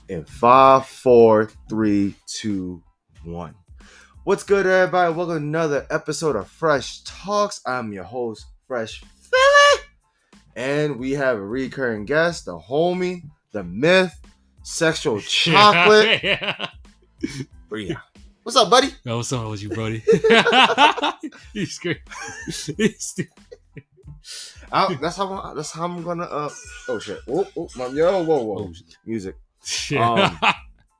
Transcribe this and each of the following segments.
In 5, 4, 3, 2, 1. What's good, everybody? Welcome to another episode of Fresh Talks. I'm your host, Fresh Philly, and we have a recurring guest, the homie, the myth, sexual chocolate, Bria. What's up, buddy? Yo, what's up with you, Brody? He's great. That's how I'm gonna. Oh shit! Whoa! Oh, Music. yeah.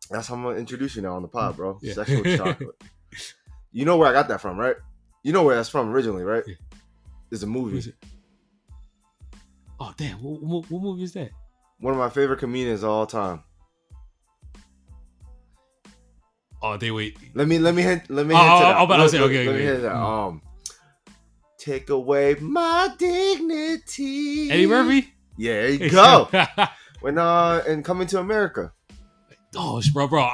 That's how I'm gonna introduce you now on the pod, bro. Yeah. Sexual chocolate. You know where I got that from, right? You know where that's from originally, right? Yeah. It's a movie. Oh damn! What movie is that? One of my favorite comedians of all time. Oh, they wait. Let me hint. I'm about to say, okay. Let me hint that. Take away my dignity. Eddie Murphy. Yeah, there you go. When and Coming to America. Oh, bro.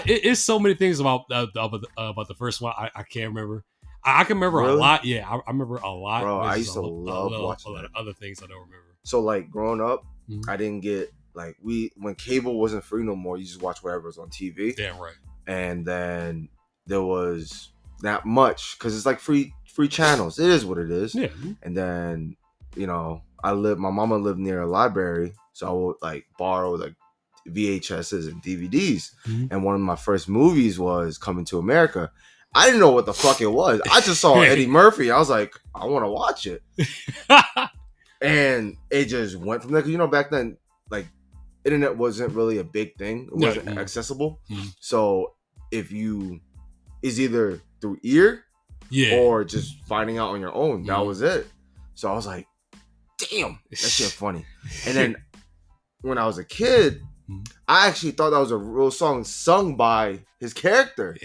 It's so many things about the first one. I can't remember. I can remember Really? a lot. Yeah, I remember a lot. Bro, There's I just used to love watching a lot that. of other things I don't remember. So like growing up, Mhm. I didn't get like when cable wasn't free no more. You just watch whatever was on TV. Damn right. And then there was not much because it's like free channels. It is what it is. Yeah. And then my mama lived near a library, so I would like borrow like VHSs and DVDs. Mhm. And one of my first movies was Coming to America. I didn't know what the fuck it was. I just saw Eddie Murphy. I was like, I want to watch it, and it just went from there. 'Cause, back then, like, internet wasn't really a big thing. It wasn't No. accessible. Mhm. So it's either through ear Yeah. or just finding out on your own. That Mhm. was it. So I was like, damn, that shit funny. And then when I was a kid, Mhm. I actually thought that was a real song sung by his character.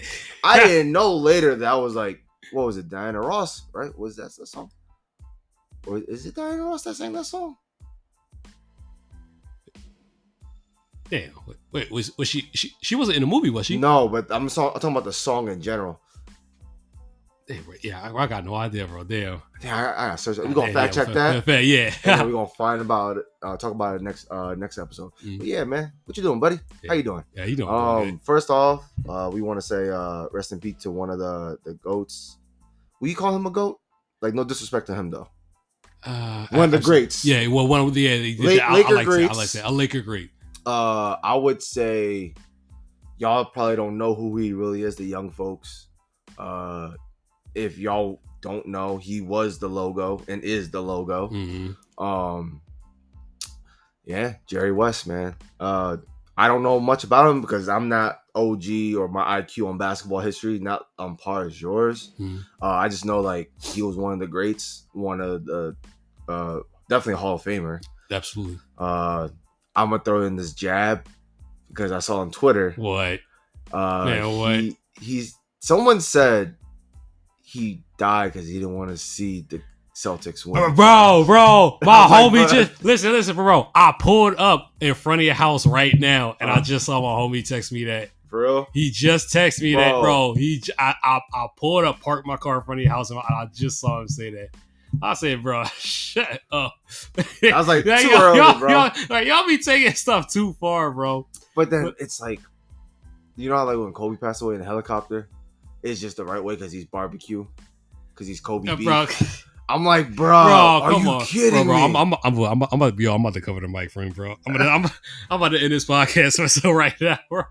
I didn't know later that was like, what was it, Diana Ross, right? Was that the song? Or is it Diana Ross that sang that song? Damn. Wait. Was she wasn't in the movie? Was she? No, but I'm talking about the song in general. Damn, right. Yeah, I got no idea, bro. Damn. Yeah, I gotta search it. We're gonna fact check that. Yeah. And then we're gonna find about it, talk about it next episode. Mhm. But yeah, man, what you doing, buddy? Yeah. How you doing? Yeah, you doing First off, we want to say rest in peace to one of the goats. Will you call him a goat? Like, no disrespect to him though. One of the greats. Yeah, well, one of the Laker I greats. like that. A Laker great. I would say y'all probably don't know who he really is, the young folks. If y'all don't know, he was the logo and is the logo. Mm-hmm. Yeah, Jerry West, man. I don't know much about him because I'm not OG or my IQ on basketball history not on par as yours. Mm-hmm. I just know like he was one of the greats, one of the definitely a Hall of Famer. Absolutely. I'm gonna throw in this jab because I saw on Twitter. What? Man, what? Someone said he died because he didn't want to see the Celtics win. Bro, my homie like, just listen, bro. I pulled up in front of your house right now, and I just saw my homie text me that. For real? He just texted me that, bro. I pulled up, parked my car in front of your house, and I just saw him say that. I said, bro, shut up. I was like, too early, bro. Y'all be taking stuff too far, bro. But then it's like, you know how like when Kobe passed away in a helicopter, it's just the right way because he's barbecue, because he's Kobe beef. Bro. I'm like, bro, are come you on. kidding bro, me? I'm about to cover the mic for him, bro. I'm about to end this podcast myself right now, bro.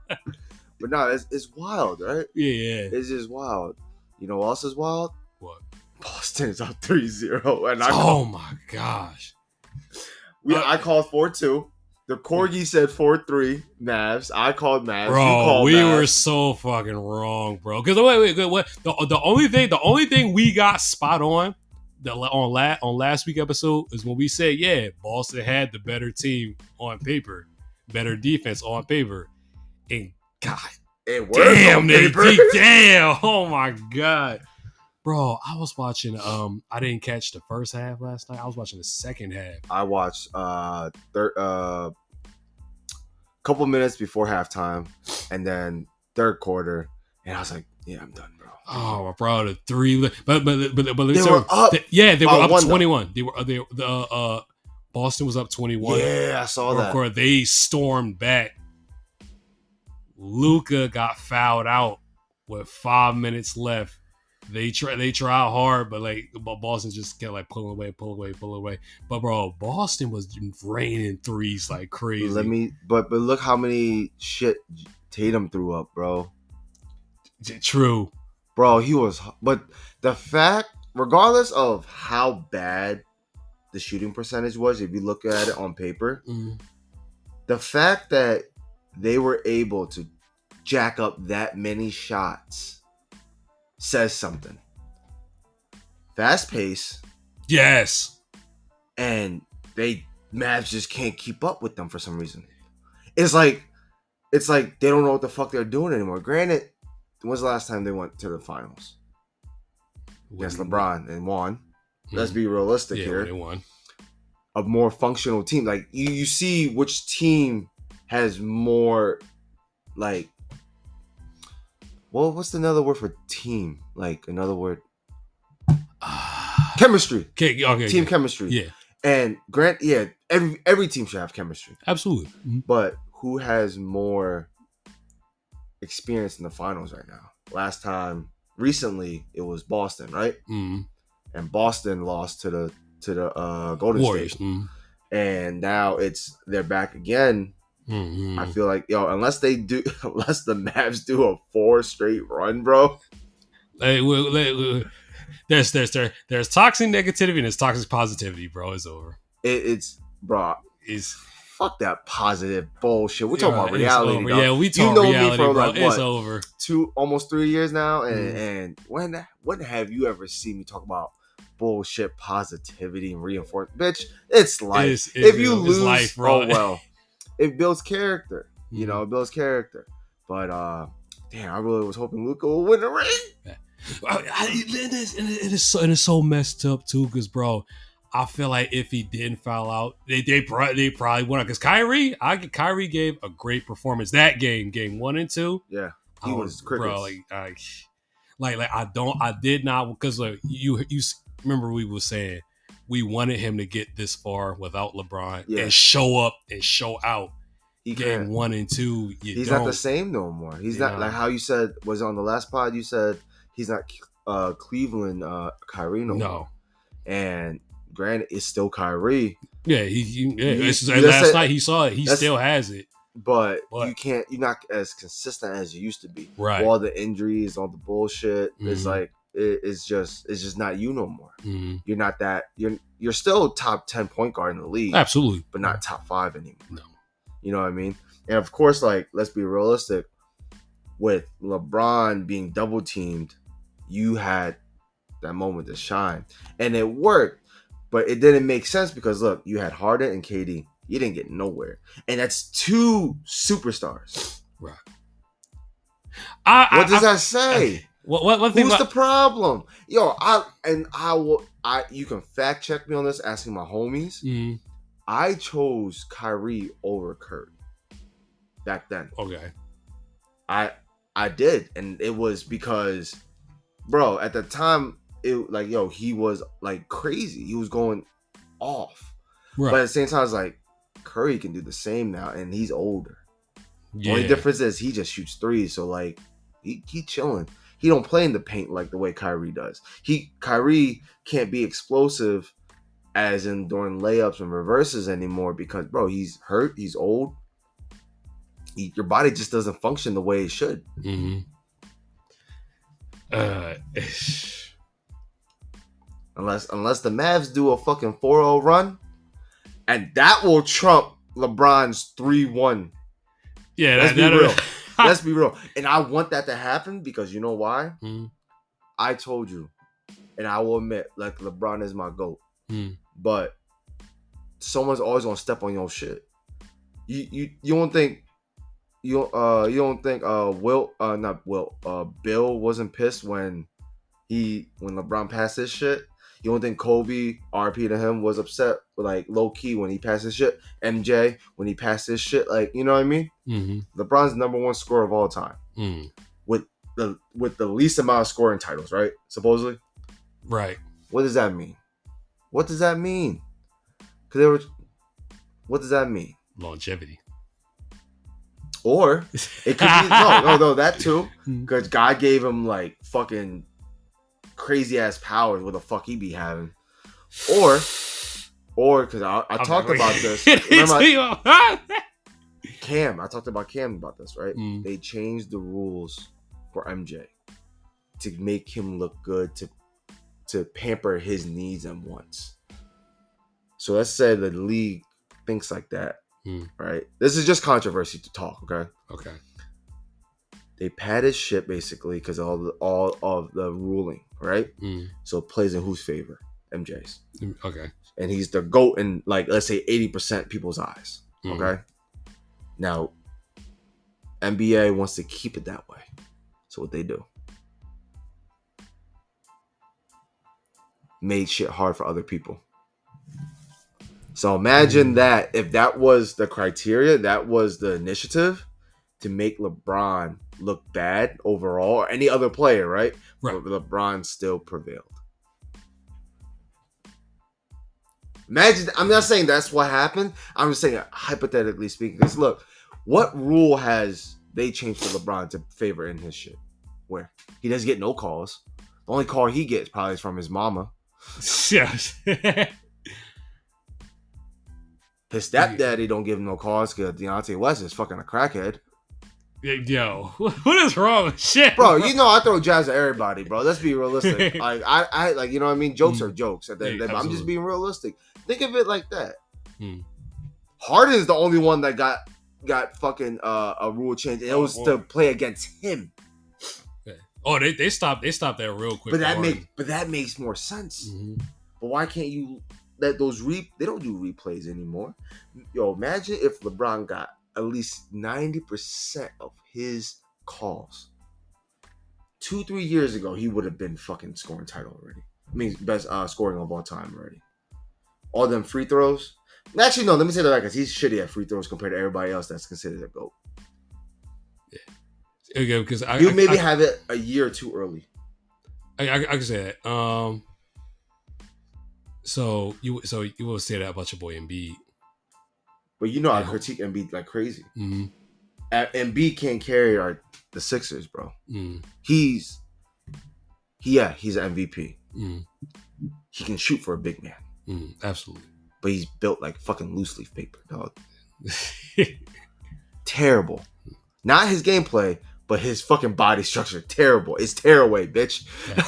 But no, it's wild, right? Yeah. It's just wild. You know what else is wild? What? Boston is up 3-0. And my gosh. I called 4-2. The Corgi said 4-3 Mavs. I called Mavs. Bro, you called we Mavs. were so fucking wrong, bro. Because wait. The only thing we got spot on on last week episode is when we said, yeah, Boston had the better team on paper, better defense on paper, and God, it worked damn, on paper. Damn, oh my God. Bro, I was watching. I didn't catch the first half last night. I was watching the second half. I watched couple minutes before halftime, and then third quarter, and I was like, "Yeah, I'm done, bro." Oh, bro, the three, but They were up. They were up 21. 21. Boston was up 21. Yeah, I saw that. They stormed back. Luka got fouled out with 5 minutes left. They tried hard, but Boston just kept like pulling away. But bro, Boston was raining threes like crazy. But look how many shit Tatum threw up, bro. True, bro. He was, but the fact, regardless of how bad the shooting percentage was, if you look at it on paper, the fact that they were able to jack up that many shots says something. Fast pace. Yes. And Mavs just can't keep up with them for some reason. It's like they don't know what the fuck they're doing anymore. Granted, when was the last time they went to the finals? Against LeBron and won. Let's be realistic here. They won. A more functional team. Like you see which team has more like, well, what's another word for team? Like another word. Chemistry. Okay. Team chemistry. Yeah. And every team should have chemistry. Absolutely. But who has more experience in the finals right now? Last time, recently, it was Boston, right? Mm-hmm. And Boston lost to the Golden Warriors. State. Mm-hmm. And now they're back again. Mm-hmm. I feel like, unless the Mavs do a 4 straight run, bro. There's toxic negativity and there's toxic positivity, bro. It's over. It's fuck that positive bullshit. We're talking about reality, dog. Yeah, we talk reality, bro. Like, it's over. Almost 3 years now, and when have you ever seen me talk about bullshit positivity and reinforcement? Bitch, it's life. If you lose, life, bro. Oh well. It builds character. It builds character. But damn, I really was hoping Luka would win the ring. It is so messed up too, because bro, I feel like if he didn't foul out, they probably won. Because Kyrie gave a great performance that game 1 and 2. Yeah, he was crickets. Bro, I did not, because you remember we were saying we wanted him to get this far without LeBron and show up and show out. Game 1 and 2, he's not the same no more. He's not like how you said was on the last pod. You said he's not Cleveland Kyrie no more. And granted, it's still Kyrie. Yeah, last night he saw it. He still has it. But you're not as consistent as you used to be. Right. All the injuries, all the bullshit. Mm-hmm. It's like it's just not you no more. Mm-hmm. You're not that. You're still top 10 point guard in the league. Absolutely. But not top 5 anymore. No. You know what I mean? And of course, like, let's be realistic. With LeBron being double teamed, you had that moment to shine. And it worked. But it didn't make sense because, look, you had Harden and KD. You didn't get nowhere. And that's 2 superstars. Right. What does that say? What thing? Who's the problem? You can fact check me on this, asking my homies. Mm-hmm. I chose Kyrie over Curry back then. Okay. I did. And it was because, bro, at the time, he was like crazy. He was going off. Right. But at the same time, it's like Curry can do the same now, and he's older. Yeah. Only difference is he just shoots threes, so like he chilling. He don't play in the paint like the way Kyrie does. Kyrie can't be explosive as in during layups and reverses anymore because, bro, he's hurt. He's old. Your body just doesn't function the way it should. Mm-hmm. Unless the Mavs do a fucking 4-0 run, and that will trump LeBron's 3-1. Yeah, let's be real. Let's be real. And I want that to happen because you know why? Mm-hmm. I told you, and I will admit, like, LeBron is my GOAT. Mm-hmm. But someone's always gonna step on your shit. You don't think Bill wasn't pissed when LeBron passed his shit? You don't think Kobe, RP to him, was upset, like, low key when he passed his shit? MJ when he passed his shit, like, you know what I mean? Mm-hmm. LeBron's number 1 scorer of all time, with the least amount of scoring titles, right? Supposedly, right. What does that mean? What does that mean? What does that mean? Longevity. Or it could be no, that too. Because God gave him like fucking crazy ass powers. What the fuck he be having? Or because I talked about this. Remember, Cam. I talked about Cam about this, right? They changed the rules for MJ to make him look good, to pamper his needs and wants. So let's say the league thinks like that, right? This is just controversy to talk, okay? Okay. They pad his shit basically because all of the ruling, right? So it plays in whose favor? MJ's. Okay. And he's the GOAT in, like, let's say 80% people's eyes. Okay. Now, NBA wants to keep it that way. So what they do? Made shit hard for other people. So imagine that if that was the criteria, that was the initiative to make LeBron look bad overall, or any other player, right? But LeBron still prevailed. Imagine, I'm not saying that's what happened. I'm just saying, hypothetically speaking, because look, what rule has they changed for LeBron to favor in his shit? Where? He doesn't get no calls. The only call he gets probably is from his mama. Yes. His stepdaddy don't give him no calls because Deontay West is fucking a crackhead. Yo, what is wrong with shit? Bro, you know I throw jabs at everybody, bro. Let's be realistic. Like I like, you know what I mean? Jokes are jokes at the end of the day. I'm just being realistic. Think of it like that. Harden's the only one that got fucking a rule change, and it was to play against him. Oh, they stopped that real quick. But that makes more sense. But why can't you let those they don't do replays anymore? Yo, imagine if LeBron got at least 90% of his calls. 2-3 years ago, he would have been fucking scoring title already. I mean, best scoring of all time already. All them free throws. Actually, no, let me say that because he's shitty at free throws compared to everybody else that's considered a GOAT. Yeah. Okay, because you maybe have it a year or two early. I can say that. So you will say that about your boy Embiid. But you know I critique Embiid like crazy. Embiid can't carry the Sixers, bro. He's an MVP. He can shoot for a big man. Absolutely. But he's built like fucking loose leaf paper, dog. Terrible. Not his gameplay, but his fucking body structure. Terrible. It's tearaway, bitch. Yeah.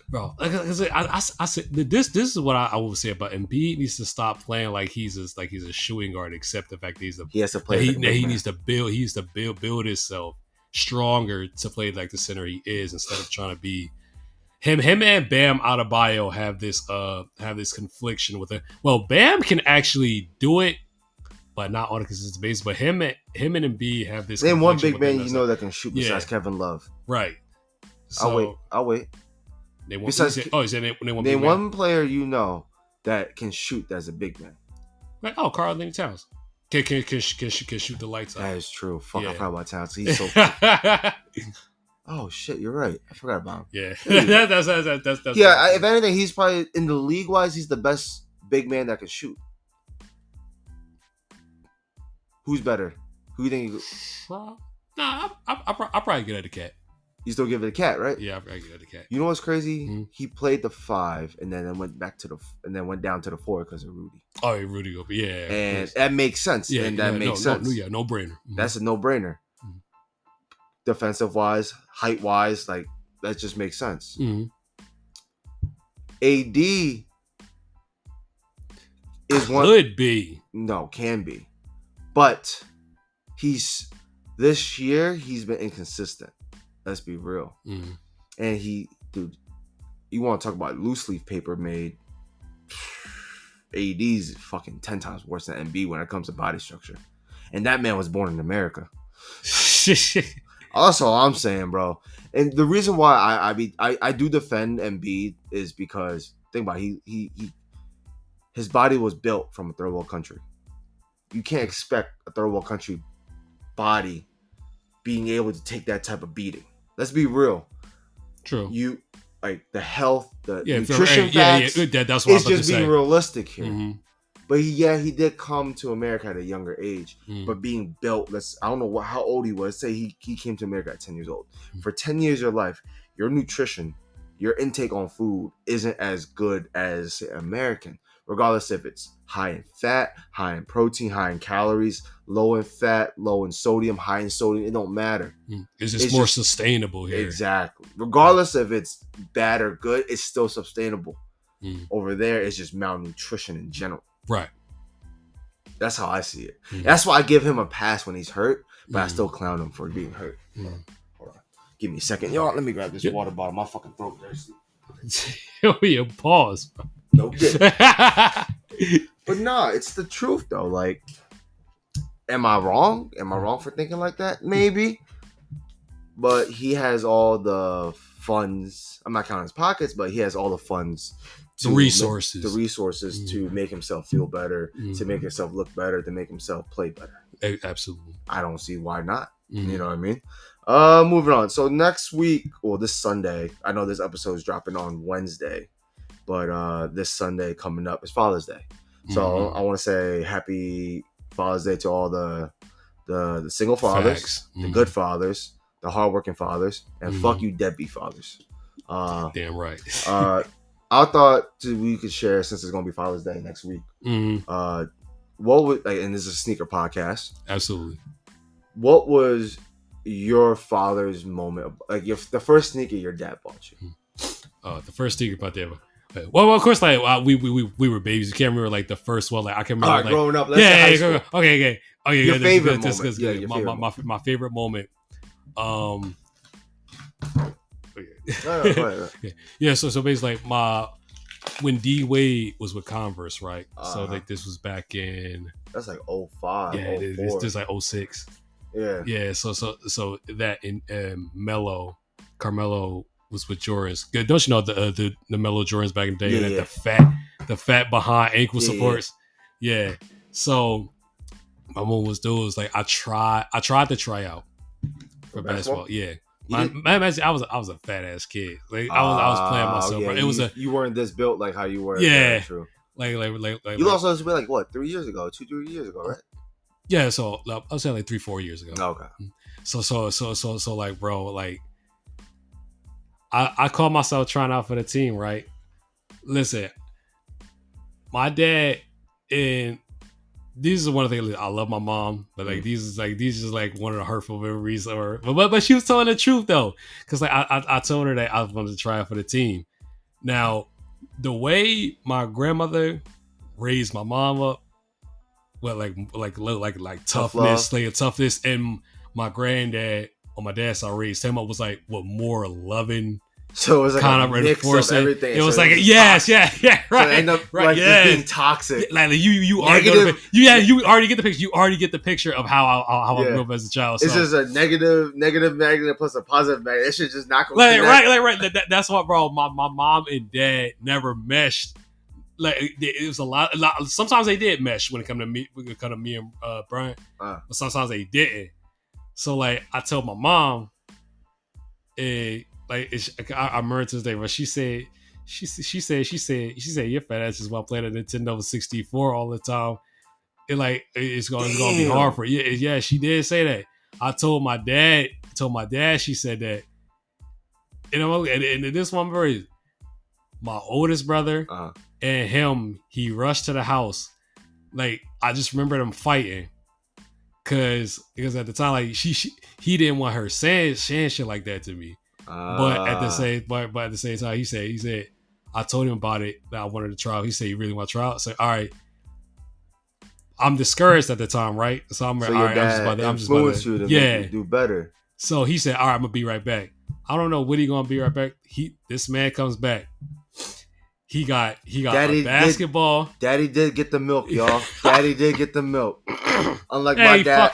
Bro, like I said, this is what I will say about Embiid. Needs to stop playing like he's a shooting guard. Accept the fact that he has to play. He needs to build. He needs to build himself stronger to play like the center he is, instead of trying to be him. And Bam Adebayo have this confliction with it. Well, Bam can actually do it, but not on a consistent basis. But him and Embiid have this. Name one big man you know that can shoot besides Kevin Love. Right. So, I'll wait. Name one player you know that can shoot that's a big man. Like, Karl Anthony Towns can shoot the lights out. That is true. Fuck, I forgot about Towns. He's so. Oh shit, you're right. I forgot about him. Yeah, that's yeah. If anything, he's probably in the league wise, he's the best big man that can shoot. Who's better? Who do you think? I'll probably get at the Cat. You still give it a Cat, right? Yeah, I get it a Cat. You know what's crazy? He played the 5 and then went back to went down to the 4 because of Rudy. Oh, Rudy, yeah, and that makes sense. Yeah, and that makes sense. No brainer. That's a no brainer. Defensive wise, height wise, like that just makes sense. AD is can be, but this year he's been inconsistent. Let's be real. And you want to talk about loose leaf paper made? AD's fucking 10 times worse than MB when it comes to body structure. And that man was born in America. That's all I'm saying, bro. And the reason why I do defend Embiid is because think about it, his body was built from a third world country. You can't expect a third world country body being able to take that type of beating. Let's be real. True. You like the health, the nutrition facts. That's what it's just being realistic here. But he did come to America at a younger age. Mm. But being built, I don't know how old he was. Say he came to America at 10 years old. For 10 years of your life, your nutrition, your intake on food isn't as good as say, American. Regardless if it's high in fat, high in protein, high in calories, low in fat, low in sodium, high in sodium, it don't matter. It's just more sustainable here. Exactly. Regardless if it's bad or good, it's still sustainable. Over there, it's just malnutrition in general. Right. That's how I see it. That's why I give him a pass when he's hurt, but I still clown him for being hurt. Hold on. Give me a second. Yo, let me grab this water bottle. My fucking throat thirsty. Yo, your pause. No dick. But nah, it's the truth though. Like, am I wrong? Am I wrong for thinking like that? Maybe. But he has all the funds. I'm not counting his pockets, but he has all the funds. The resources to make himself feel better, to make himself look better, to make himself play better. Absolutely. I don't see why not. You know what I mean? Moving on. So next week, or this Sunday, I know this episode is dropping on Wednesday, but this Sunday coming up is Father's Day. So I want to say happy Father's Day to all the single fathers, the good fathers, the hardworking fathers, and fuck you deadbeat fathers. Damn right. I thought we could share, since it's gonna be Father's Day next week. What would, and this is a sneaker podcast. Absolutely. What was your father's moment? Like the first sneaker your dad bought you? The first sneaker my dad. Well, of course, like we were babies. You can't remember like the first one. Like I can remember. All right, like, growing up. Let's say high school. Okay. Your favorite moment. My favorite moment. Yeah. So basically, like when D Wade was with Converse, right? So like this was back in. That's like 05. Yeah, it's just like 06. Yeah. So that in Carmelo was with Jordans. Don't you know the Melo Jordans back in the day? The fat behind ankle supports. Yeah. So my mom was doing was like I tried to try out for basketball. Yeah. I was a fat ass kid. Like I was playing myself. Bro. It was you weren't this built like how you were. Yeah. True. Like you lost those weight like what 3 years ago, 2-3 years ago, right? Yeah. So I was saying like 3-4 years ago. Okay. So like bro, like I called myself trying out for the team, right? Listen, my dad, and these are one of the things. I love my mom, but like these is like one of the hurtful memories. But she was telling the truth though, because like I told her that I wanted to try out for the team. Now, the way my grandmother raised my mom up, well, like toughness, like toughness, and my granddad on my dad's side raised him up was like more loving. So it was like kind of mix of everything. It was like yes, yeah, right. So it ended up like just being toxic. Like you already you already get the picture. You already get the picture of how I grew up as a child. So. It's just a negative plus a positive magnet. It should just not go. Right. That's what, bro. My mom and dad never meshed. Like it was a lot. Sometimes they did mesh when it come to me and Brian, but sometimes they didn't. So like I told my mom, I remember to this day, but she said your fat ass is while playing a Nintendo 64 all the time. It's gonna be hard for you. Yeah, she did say that. I told my dad. She said that. And this one very, my oldest brother and him, he rushed to the house. Like I just remember them fighting. Because at the time, like he didn't want her saying shit like that to me. But at the same time, he said, I told him about it that I wanted to try out. He said, "You really want to try out?" So all right, I'm discouraged at the time, right? So I'm all right. I'm just about to make you do better. So he said, "All right, I'm gonna be right back." I don't know when he gonna be right back. This man comes back. He got a basketball. Daddy did get the milk, y'all. Daddy did get the milk. Unlike my dad,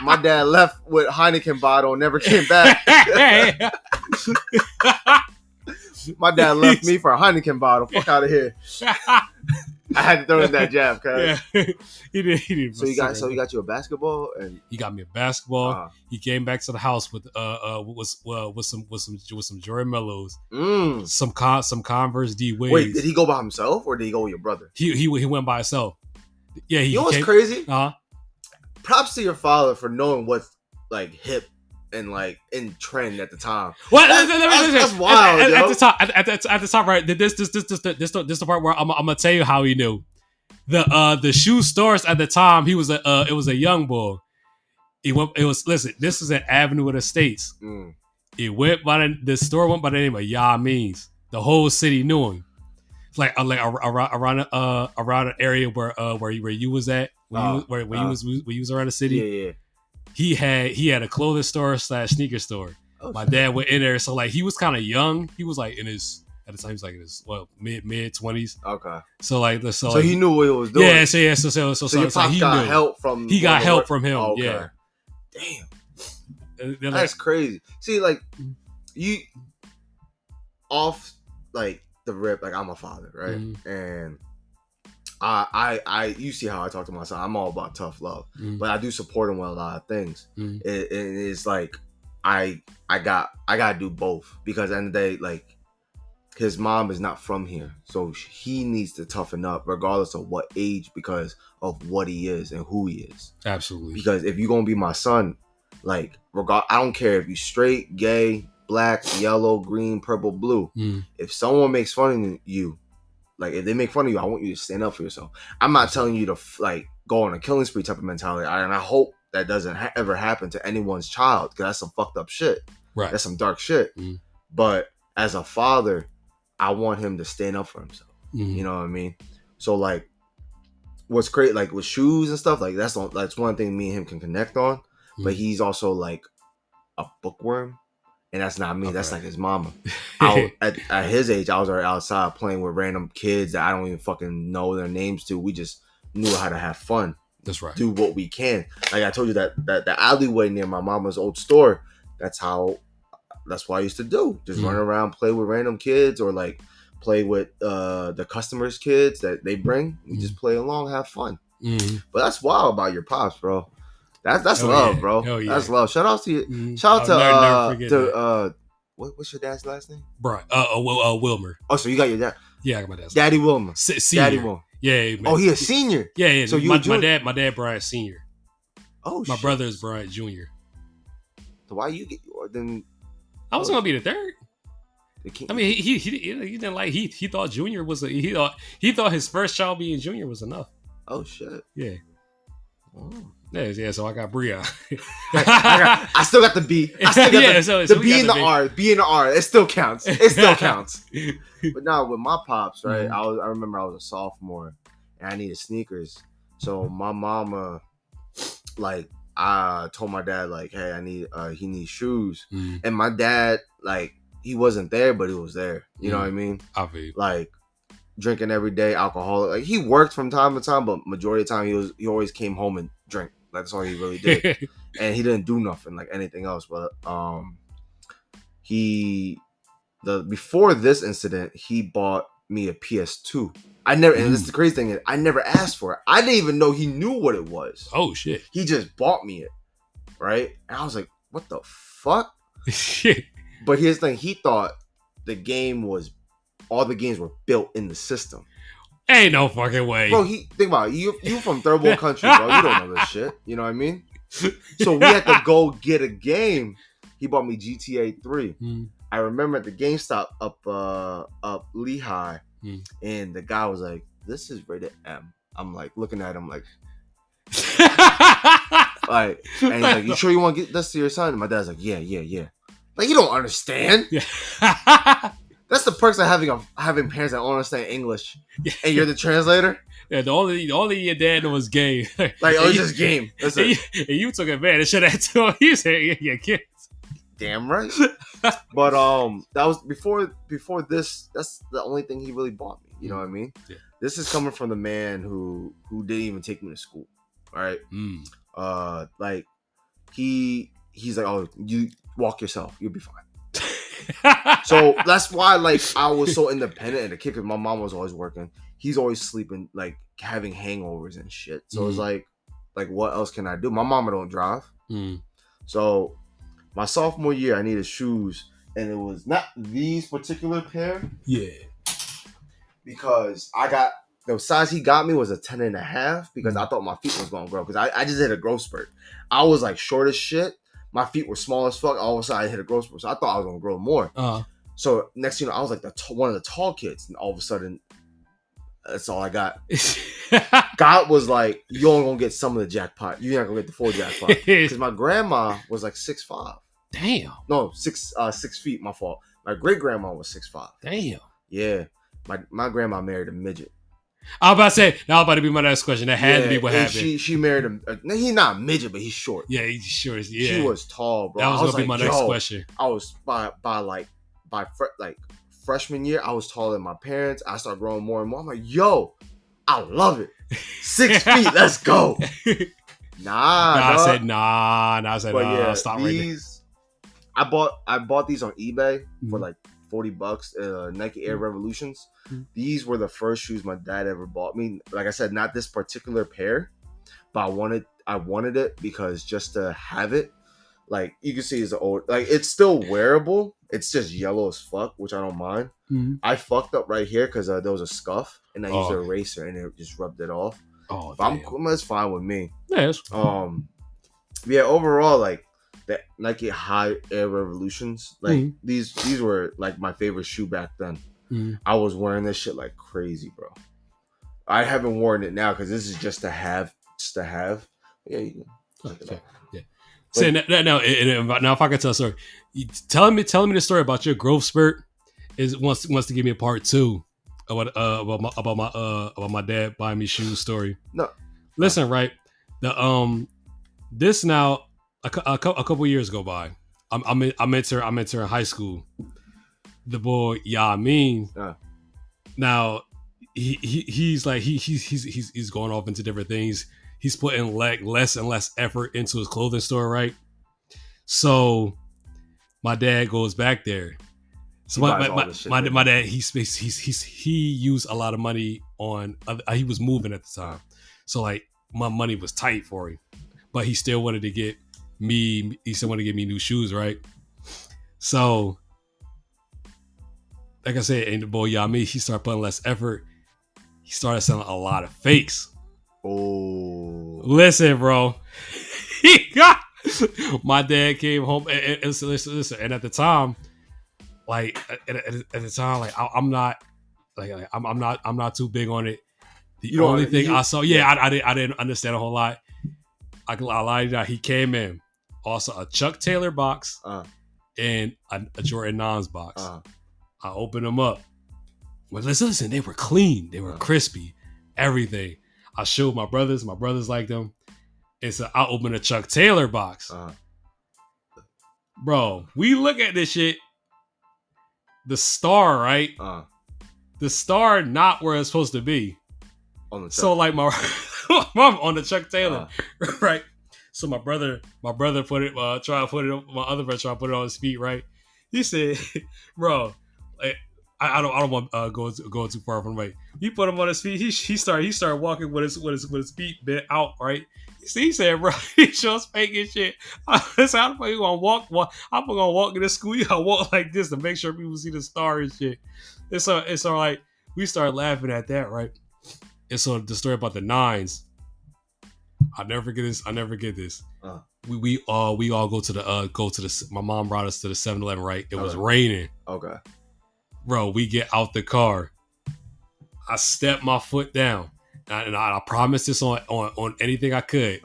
my dad left with Heineken bottle and never came back. My dad left me for a Heineken bottle. Fuck out of here. I had to throw in that jab, cuz. Yeah, he did. So he got you a basketball, and he got me a basketball. uh, He came back to the house with some Jordan Mellows, mm. some Converse D Waves. Wait, did he go by himself or did he go with your brother? He went by himself. Yeah, you know what's crazy? Uh-huh. Props to your father for knowing what's like hip and like in trend at the time. What? That's wild. At the top, right? This the part where I'm gonna tell you how he knew. The shoe stores at the time, it was a young boy. Listen, this was an Avenue of the States. Mm. The store went by the name of Ya Means. The whole city knew him. It's like around an area where you was at, you was around the city. Yeah. He had a clothing store / sneaker store. Oh, my dad went in there, so like he was kind of young. He was like at the time he was like in his mid 20s. Okay. So like so he knew what he was doing. Yeah. So your pops he got knew. help from. He got help from him. Oh, okay. Yeah. Damn. That's crazy. See, like you off like the rip, like I'm a father, right? Mm-hmm. And I you see how I talk to my son. I'm all about tough love, but I do support him with a lot of things. It's like I gotta do both, because at the end of the day, like his mom is not from here, so he needs to toughen up regardless of what age, because of what he is and who he is. Absolutely. Because if you're gonna be my son, like I don't care if you straight, gay, black, yellow, green, purple, blue. If someone makes fun of you, like if they make fun of you, I want you to stand up for yourself. I'm not telling you to like go on a killing spree type of mentality, and I hope that doesn't ever happen to anyone's child, because that's some fucked up shit. Right. That's some dark shit. But as a father, I want him to stand up for himself. You know what I mean? So like, what's great, like with shoes and stuff, like that's one thing me and him can connect on. But he's also like a bookworm. And that's not me. Okay. That's like his mama. At his age, I was already outside playing with random kids that I don't even fucking know their names to. We just knew how to have fun. That's right. Do what we can. Like I told you, that the alleyway near my mama's old store, that's what I used to do. Just run around, play with random kids, or like play with the customers' kids that they bring. We just play along, have fun. But that's wild about your pops, bro. That's love, bro. Yeah. That's love. Shout out to you. Shout out to what's your dad's last name? Brian. Wilmer. Oh, so you got your dad? Yeah, I got my dad's Daddy Wilmer. Senior. Daddy Wilmer. Yeah. Man. Oh, he a senior. Yeah. So my dad Brian Senior. Oh, my brother is Brian Junior. So why you get then? I was gonna be the third. I mean, he didn't like he thought Junior was he thought his first child being Junior was enough. Oh shit. Yeah. Oh. Yeah, so I got Bria. I still got the B. I still got the B and the R. B and the R. It still counts. It still counts. But now with my pops, right? I remember I was a sophomore and I needed sneakers. So my mama, like, I told my dad, like, hey, he needs shoes. And my dad, like, he wasn't there, but he was there. You know what I mean? Like, drinking every day, alcoholic. Like, he worked from time to time, but majority of the time he always came home and drank. Like, that's all he really did. And he didn't do nothing like anything else. But before this incident, he bought me a PS2. And this is the crazy thing is, I never asked for it. I didn't even know he knew what it was. Oh shit. He just bought me it. Right? And I was like, what the fuck? Shit. But here's the thing, he thought all the games were built in the system. Ain't no fucking way. Bro, think about it. You from third world country, bro. You don't know this shit. You know what I mean? So we had to go get a game. He bought me GTA 3. I remember at the GameStop up Lehigh, and the guy was like, this is rated M. I'm like looking at him like and he's like, you sure you want to get this to your son? And my dad's like, yeah. Like, you don't understand. Yeah. That's the perks of having parents that don't understand English, and you're the translator. Yeah, the only your dad was game. Like, it's just game. That's it. And you took advantage of that too. You said, yeah, kids. Damn right. But that was before this. That's the only thing he really bought me. You know what I mean? Yeah. This is coming from the man who didn't even take me to school. All right. Like he's like, oh, you walk yourself, you'll be fine. So that's why, like, I was so independent and a kid, because my mom was always working. he's always sleeping, like having hangovers and shit. So it's Mm. like what else can I do? My mama don't drive. Mm. So my sophomore year, I needed shoes, and it was not these particular pair Yeah. because I got the size he got me was a 10.5 because I thought my feet was gonna grow because I just hit a growth spurt. I was like short as shit. My feet were small as fuck. All of a sudden, I hit a growth spurt, so I thought I was gonna grow more. So next, I was like one of the tall kids, and all of a sudden, that's all I got. God was like, "You only gonna get some of the jackpot. You're not gonna get the full jackpot." Because my grandma was like 6'5". Damn. No, 6 feet. My fault. My great grandma was 6'5". Damn. Yeah, my grandma married a midget. I was about to say, that was about to be my next question. That had to be what happened. She married him. He's not a midget, but he's short. Yeah, he's short. Yeah, she was tall, bro. That was gonna be my next question. I was by freshman year, I was taller than my parents. I started growing more and more. I'm like, yo, I love it. 6 feet, let's go. I said stop these, right there. I bought these on eBay for like $40. Nike Air Revolutions. These were the first shoes my dad ever bought me. Like I said, not this particular pair, but I wanted it because just to have it, like you can see, it's old. Like it's still wearable. It's just yellow as fuck, which I don't mind. I fucked up right here because there was a scuff, and I used an eraser and it just rubbed it off. Oh, but that's fine with me. Yes. Yeah. Overall, like the Nike High Air Revolutions, like these were like my favorite shoe back then. I was wearing this shit like crazy, bro. I haven't worn it now because this is just to have. Yeah, you can check it out. Yeah. So now, if I could tell a story, telling me the story about your growth spurt wants to give me a part 2 about my dad buying me shoes story. No, listen, right? This now a couple years go by. I'm entering high school. The boy Yamin. Now he's like he's going off into different things. He's putting less and less effort into his clothing store, right? So my dad goes back there. So my dad he used a lot of money on. He was moving at the time, so like my money was tight for him, but he still wanted to get me. He still wanted to get me new shoes, right? So, like I said, and the boy Yami, he started putting less effort. He started selling a lot of fakes. Oh, listen, bro. My dad came home and listen. And at the time, like at the time, like I'm not too big on it. The only thing I saw, I didn't understand a whole lot. I lied that he came in, also a Chuck Taylor box and a Jordan 9s box. I opened them up. But listen, they were clean, they were crispy, everything. I showed my brothers liked them. And so I opened a Chuck Taylor box. Bro, we look at this shit. The star, right? The star not where it's supposed to be. So like my mom on the Chuck Taylor, right? So my brother put it, try to put it on, my other brother try to put it on his feet, right? He said, bro, like, I don't want go too far from right. He put him on his feet. He started walking with his feet bent out, right? He said, bro, he shows faking shit. That's how the fuck you gonna walk? I'm gonna walk in the school. You gotta walk like this to make sure people see the star and shit. It's all like we started laughing at that, right? And so the story about the 9s, I'll never forget this. We all go to the my mom brought us to the 7-Eleven, right? It was raining. Okay. Bro, we get out the car. I step my foot down. And I promised this on anything I could.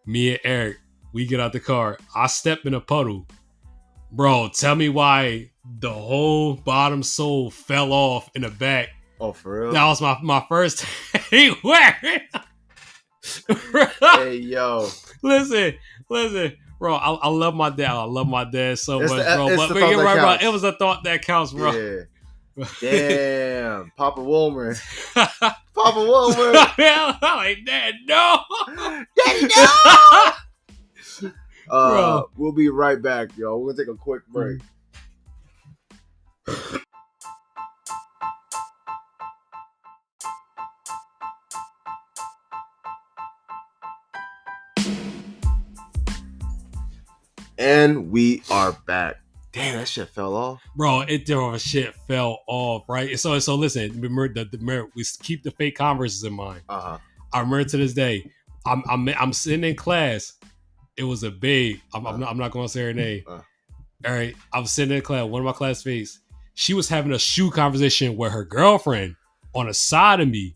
Me and Eric, we get out the car. I step in a puddle. Bro, tell me why the whole bottom sole fell off in the back. Oh, for real? That was my first time wearing. Hey, yo. Listen. Bro, I love my dad. I love my dad so much, bro. But you're right, bro. It was a thought that counts, bro. Yeah. Damn, Papa Wilmer. Papa Wilmer. I'm like, Dad, no. Daddy, no. We'll be right back, yo. We're gonna take a quick break. And we are back. Damn, that shit fell off. Bro, shit fell off, right? So listen, remember, we keep the fake Converses in mind. Uh-huh. I remember to this day, I'm sitting in class. It was a babe. I'm not going to say her name. All right, I'm sitting in class. One of my classmates, she was having a shoe conversation with her girlfriend on the side of me.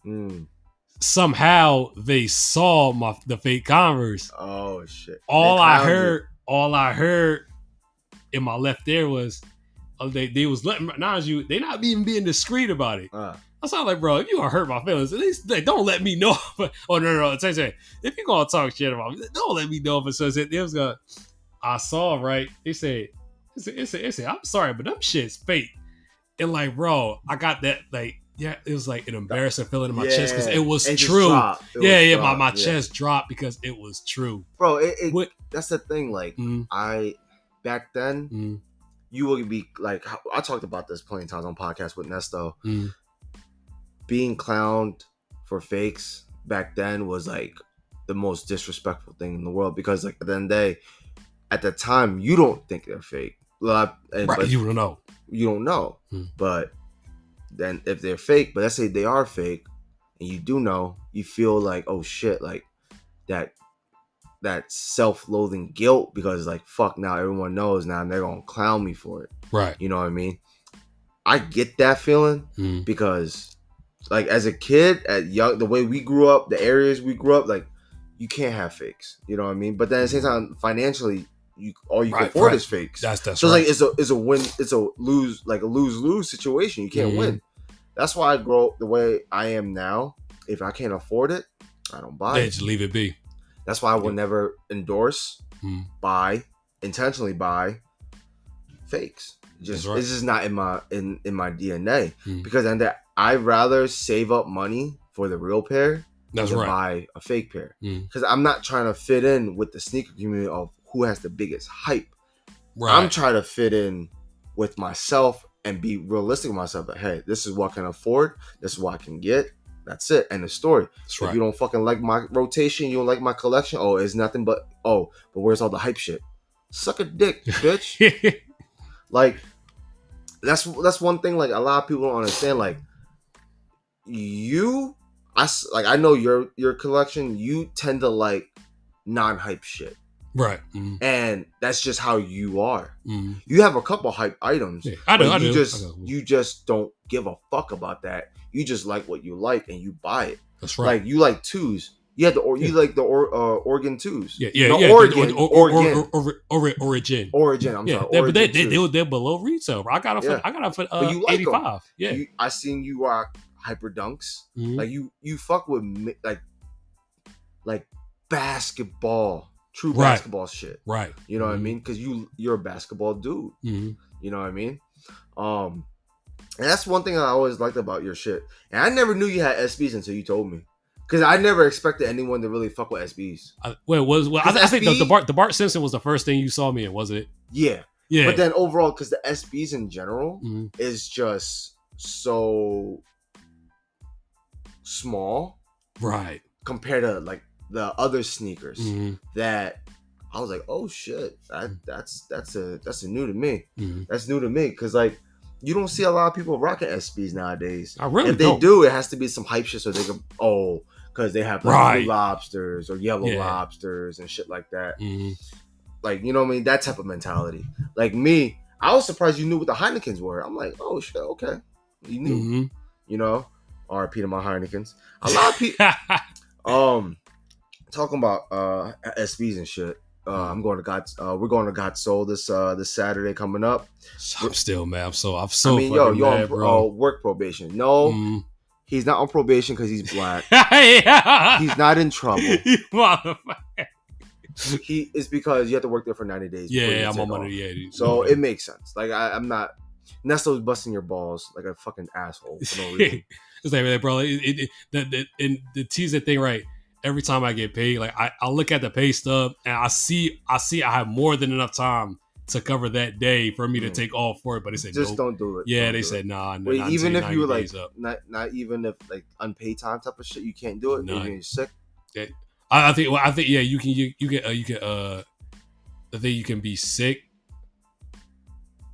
Somehow they saw the fake Converse. Oh shit! All I heard in my left ear was they was letting you. They not even being discreet about it. I was like, bro, if you gonna hurt my feelings, at least don't let me know. Oh no, say, if you gonna talk shit about me, don't let me know if it says it. It was gonna. I saw right. It said, I'm sorry, but them shit's fake. And like, bro, I got that like. Yeah, it was like an embarrassing feeling in my chest because it was true. My chest dropped because it was true. Bro, that's the thing. Like, back then, you would be like, I talked about this plenty of times on podcasts with Nesto. Being clowned for fakes back then was like the most disrespectful thing in the world because, like, at the end of the day, at the time, you don't think they're fake. But you don't know. You don't know. But then if they're fake, but let's say they are fake and you do know, you feel like, oh shit, like that self-loathing guilt because like, fuck, now everyone knows now and they're gonna clown me for it. Right. You know what I mean? I get that feeling because like as a kid, the way we grew up, the areas we grew up, like you can't have fakes. You know what I mean? But then at the same time, financially, all you can afford is fakes. That's so right. Like it's a win, it's a lose situation. You can't win. That's why I grow the way I am now. If I can't afford it, I don't buy it. Just leave it be. That's why I will never endorse, intentionally buy fakes. It's just not in my DNA. Because I'd rather save up money for the real pair than buy a fake pair. Because I'm not trying to fit in with the sneaker community of who has the biggest hype. Right. I'm trying to fit in with myself and be realistic with myself. That, hey, this is what I can afford. This is what I can get. That's it. End of story. If you don't fucking like my rotation, you don't like my collection. Oh, it's nothing but where's all the hype shit? Suck a dick, bitch. Like that's one thing. Like a lot of people don't understand. Like I know your collection. You tend to like non-hype shit. Right. And that's just how you are. You have a couple hype items. Yeah, I do. You just don't give a fuck about that. You just like what you like and you buy it. That's right. Like you like twos. You had you like the Oregon twos. Origin. I'm sorry. But they're below retail. Bro. I got it for you like 85. Them. Yeah. I seen you rock hyper dunks. Like you fuck with like basketball. True basketball shit. Right. You know what I mean? Because you're a basketball dude. You know what I mean? And that's one thing I always liked about your shit. And I never knew you had SBs until you told me. Because I never expected anyone to really fuck with SBs. I think the Bart Simpson was the first thing you saw me in, wasn't it? Yeah. But then overall, because the SBs in general is just so small. Right. Compared to like the other sneakers that I was like, oh shit, that's new to me. That's new to me because like you don't see a lot of people rocking SBs nowadays. I really if they do, it has to be some hype shit so they can because they have like blue lobsters or yellow lobsters and shit like that. Like you know what I mean, that type of mentality. Like me, I was surprised you knew what the Heinekens were. I'm like, oh shit, okay, you knew. You know, RIP to my Heinekens. A lot of people. Talking about SBs and shit. I'm going to we're going to God's Soul this Saturday coming up. I'm still mad. I'm so I mean, you're mad, on work probation. No, he's not on probation because he's black. He's not in trouble. You motherfucker. It's because you have to work there for 90 days. Yeah, I'm on money. Yeah, so it makes sense. Like I'm not. Nesto's busting your balls like a fucking asshole for no reason. It's like, bro, the teaser thing, right? Every time I get paid, like I look at the pay stub and I see I have more than enough time to cover that day for me to take off for it. But they said just don't do it. Yeah, they said nah. Wait, even if you were like not even if like unpaid time type of shit, you can't do it. Even if you're sick. Yeah. I think yeah, you can I think you can be sick,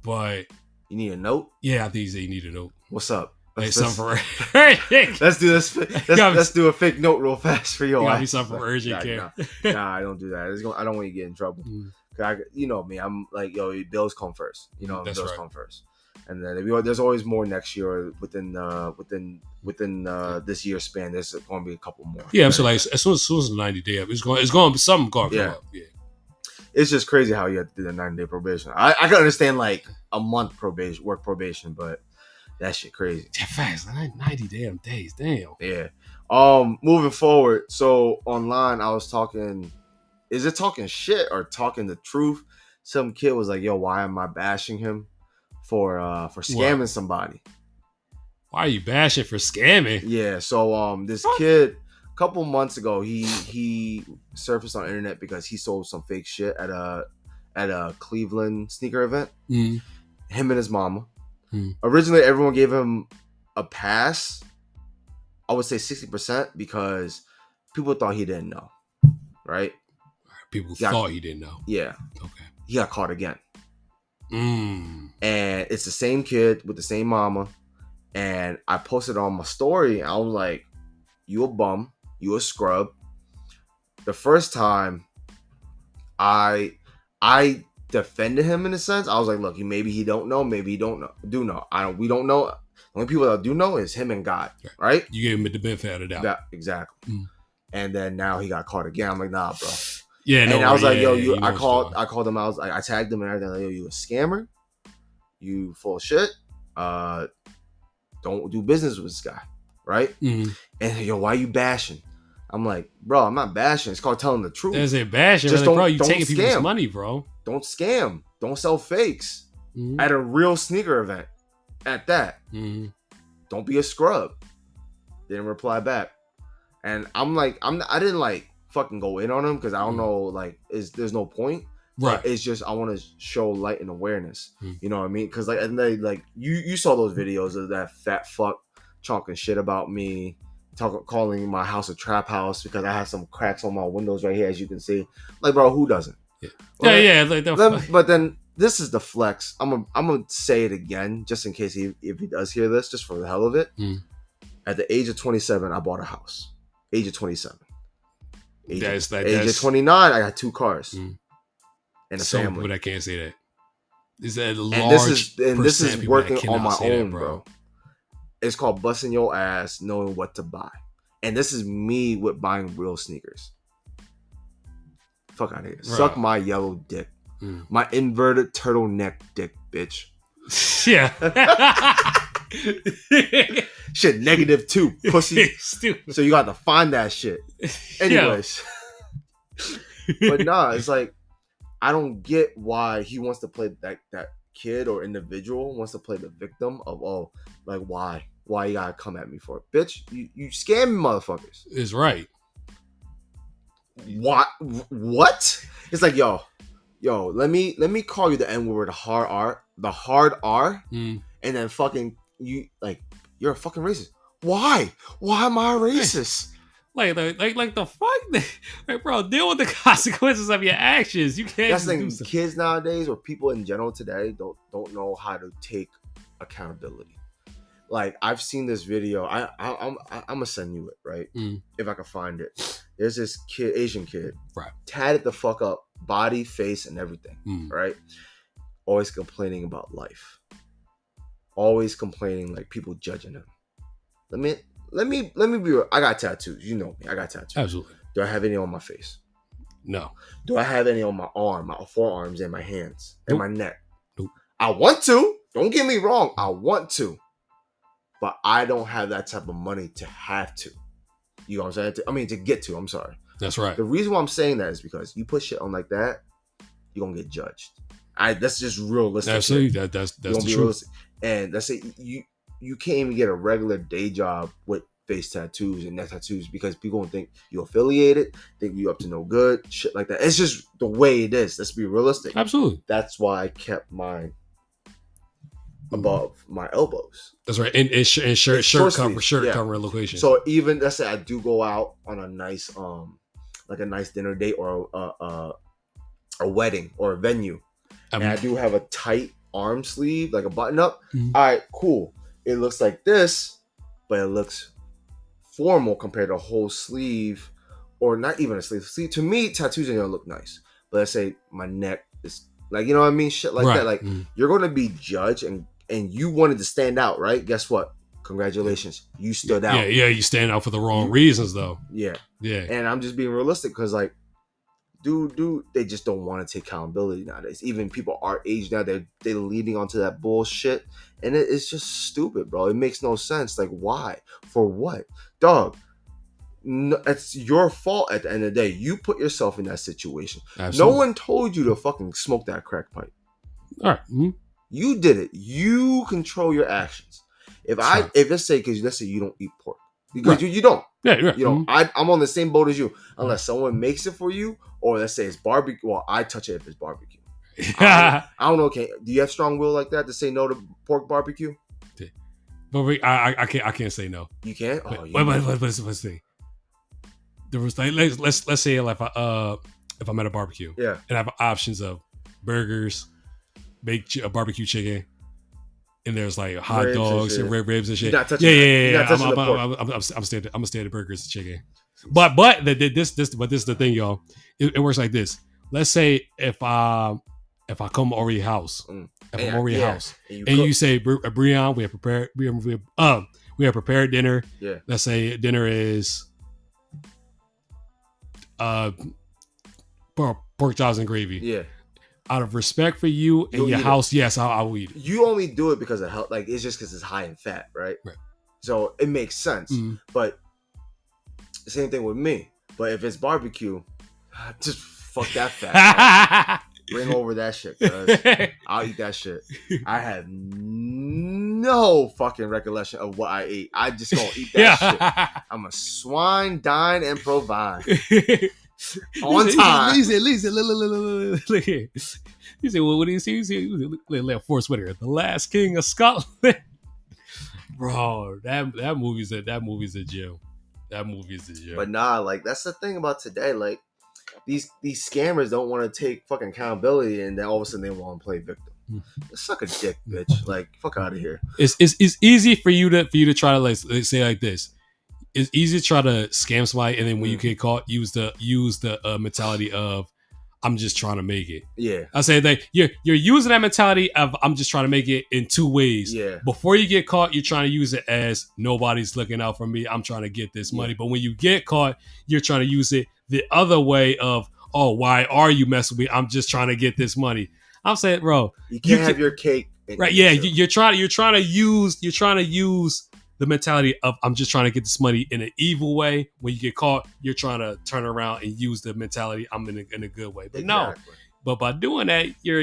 but You need a note? yeah, I think he said you need a note. What's up? Hey, Let's something for let's do this. Let's do a fake note real fast for your you got me ass. something for urgent care. Nah, I don't do that. I don't want you to get in trouble. You know me. I'm like, yo, bills come first. You know, That's bills right. come first, and then there's always more next year within this year span. There's going to be a couple more. Yeah, I'm so like as soon as the 90 day up, it's going something going to come up. Yeah. It's just crazy how you have to do the 90-day probation. I can understand like a month probation, but that shit crazy. Yeah, fast. 90 damn days. Damn. Yeah. Moving forward, so online I was talking. Is it talking shit or talking the truth? Some kid was like, "Yo, why am I bashing him for scamming somebody?" Why are you bashing for scamming? Yeah. So this kid, a couple months ago, he surfaced on the internet because he sold some fake shit at a Cleveland sneaker event. Mm. Him and his mama. Mm. Originally, everyone gave him a pass. I would say 60% because people thought he didn't know, right? People thought he didn't know. Yeah. Okay. He got caught again. Mm. And it's the same kid with the same mama. And I posted on my story. I was like, you a bum. You a scrub. The first time I defended him in a sense. I was like, look, maybe he don't know. Maybe he do know. We don't know. The only people that do know is him and God. Right? You gave him the benefit of the doubt. Yeah, exactly. Mm. And then now he got caught again. I'm like, nah, bro. Yeah, and I was like, yo, I called him. I tagged him and everything. Like, yo, you a scammer? You full of shit? Don't do business with this guy, right? Mm-hmm. And yo, why you bashing? I'm like, bro, I'm not bashing. It's called telling the truth. That's it, bashing. Just bro, you taking people's money, bro. Don't scam. Don't sell fakes at a real sneaker event. At that, don't be a scrub. Didn't reply back, and I'm like, I didn't like fucking go in on him because I don't know, like, there's no point. Right. It's just I want to show light and awareness. You know what I mean? Because like, and they like you saw those videos of that fat fuck talking shit about me, calling my house a trap house because I have some cracks on my windows right here, as you can see. Like, bro, who doesn't? Yeah, right? Yeah. Like but then this is the flex. I'm gonna say it again just in case if he does hear this, just for the hell of it. At the age of 27, I bought a house. Age of 27. Age of 29, I got 2 cars. And a family. But I can't say that. Is that a large this is working on my own, bro. It's called busting your ass, knowing what to buy. And this is me with buying real sneakers. Fuck out of here. Right. Suck my yellow dick. My inverted turtleneck dick, bitch. Yeah. Shit, -2, pussy. Stupid. So you got to find that shit. Anyways. But nah, it's like, I don't get why he wants to play that kid or individual wants to play the victim of, like, why you gotta come at me for it, bitch? You scamming motherfuckers. It's right. What? It's like, yo, let me call you the N word, the hard R, and then fucking you, like, you're a fucking racist. Why am I a racist? Like the fuck, like, bro, deal with the consequences of your actions. You can't. That's the thing. Kids nowadays, or people in general today, don't know how to take accountability. Like, I've seen this video. I'm gonna send you it, right? If I can find it. There's this kid, Asian kid, right? Tatted the fuck up, body, face, and everything, right? Always complaining about life. Always complaining, like, people judging him. Let me be real. I got tattoos. You know me. I got tattoos. Absolutely. Do I have any on my face? No. Do I have any on my arm, my forearms, and my hands, and my neck? Nope. I want to. Don't get me wrong. I want to. But I don't have that type of money to have to. You know what I'm saying? To get to. I'm sorry. That's right. The reason why I'm saying that is because you put shit on like that, you're going to get judged. That's just realistic. Absolutely. That's the truth. Realistic. And that's it. You can't even get a regular day job with face tattoos and neck tattoos because people don't think you're affiliated, think you up to no good, shit like that. It's just the way it is. Let's be realistic. Absolutely. That's why I kept mine above my elbows. That's right. And shirt covering location. So even, let's say I do go out on a nice like a nice dinner date or a wedding or a venue, and I do have a tight arm sleeve, like a button up. Mhm. All right, cool. It looks like this, but it looks formal compared to a whole sleeve, or not even a sleeve. See, to me, tattoos are gonna look nice, but let's say my neck is like, you know what I mean, shit like Right. that. Like you're gonna be judged, and you wanted to stand out, right? Guess what? Congratulations, you stood out. Yeah, you stand out for the wrong reasons, though. Yeah. Yeah. And I'm just being realistic because, like, dude, they just don't want to take accountability nowadays. Even people our age now, they're leading onto that bullshit, and it's just stupid, bro. It makes no sense. Like, why? For what, dog? No, it's your fault at the end of the day. You put yourself in that situation. Absolutely. No one told you to fucking smoke that crack pipe. All right. Mm-hmm. You did it. You control your actions. If let's say you don't eat pork, because you don't. Yeah, right. You know, I'm on the same boat as you. Unless someone makes it for you, or let's say it's barbecue. Well, I touch it if it's barbecue. I don't know. Do you have strong will like that to say no to pork barbecue? But I can't say no. You can't. Let's see. There was like let's say like if I'm at a barbecue, yeah, and I have options of burgers, baked barbecue chicken, and there's like hot ribs dogs and ribs and shit. You're not touching Yeah. I'm staying the burgers and chicken. But this is the thing, y'all. It works like this. Let's say if I come over your house, and you say, Breon, we have prepared dinner. Yeah. Let's say dinner is pork chops and gravy. Yeah. Out of respect for you and your house, yes, I will eat it. You only do it because of health. Like, it's just because it's high in fat, right? Right. So it makes sense. Mm-hmm. But same thing with me. But if it's barbecue, just fuck that fat. Bring over that shit, cuz I'll eat that shit. I have no fucking recollection of what I ate. I just gonna eat that shit. I'm a swine, dine, and provide. On time. He said, look here. He said, well, what do you see? He said, Forrest Whitaker, the last king of Scotland. Bro, that movie's a gem. That movie is a gem. But nah, like, that's the thing about today. Like, these scammers don't want to take fucking accountability, and then all of a sudden they want to play victim. Suck a dick, bitch. Like, fuck out of here. It's easy for you to try to, like, say like this. It's easy to try to scam somebody, and then when you get caught, use the mentality of I'm just trying to make it. Yeah, I say that you're using that mentality of I'm just trying to make it in two ways. Yeah. Before you get caught, you're trying to use it as nobody's looking out for me. I'm trying to get this money. But when you get caught, you're trying to use it the other way of, oh, why are you messing with me? I'm just trying to get this money. I'm saying, bro, you can't have your cake. Right? Yeah, you're trying to use the mentality of I'm just trying to get this money in an evil way. When you get caught, you're trying to turn around and use the mentality I'm in a good way. But exactly. No, but by doing that, you're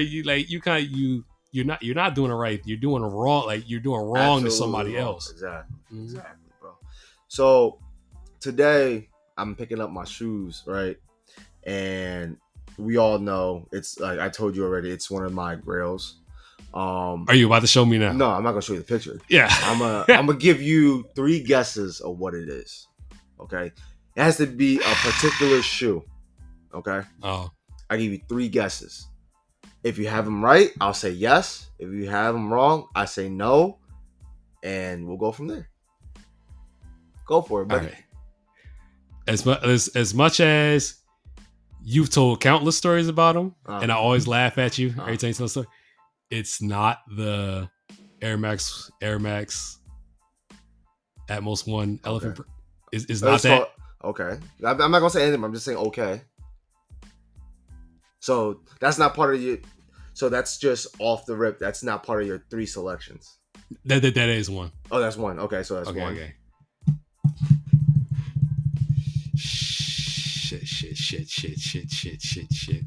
not doing it right. You're doing it wrong. Like, you're doing wrong to somebody else. Exactly, exactly, bro. So today I'm picking up my shoes, right? And we all know it's like I told you already. It's one of my grails. Are you about to show me now? No, I'm not gonna show you the picture. Yeah, I'm gonna give you 3 guesses of what it is. Okay, it has to be a particular shoe. Okay. Oh. I give you 3 guesses. If you have them right, I'll say yes. If you have them wrong, I say no, and we'll go from there. Go for it, buddy. Right. As much as you've told countless stories about them, and I always laugh at you every time you tell a story. It's not the Air Max Atmos 1 Elephant. Okay. It's not that. Okay. I'm not gonna say anything. I'm just saying okay. So that's not part of your. So that's just off the rip. That's not part of your 3 selections. That is one. Oh, that's one. Okay, so that's one. Okay. Shit.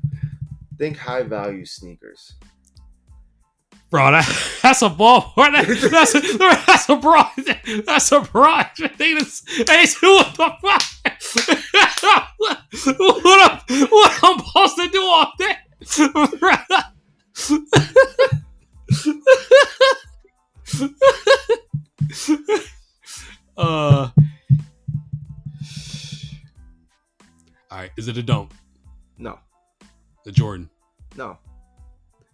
Think high value sneakers. Bro, that's a ball. That's a broad. That's a broad. Hey, what the fuck? What I'm supposed to do all day? All right. Is it a dunk? No. The Jordan. No.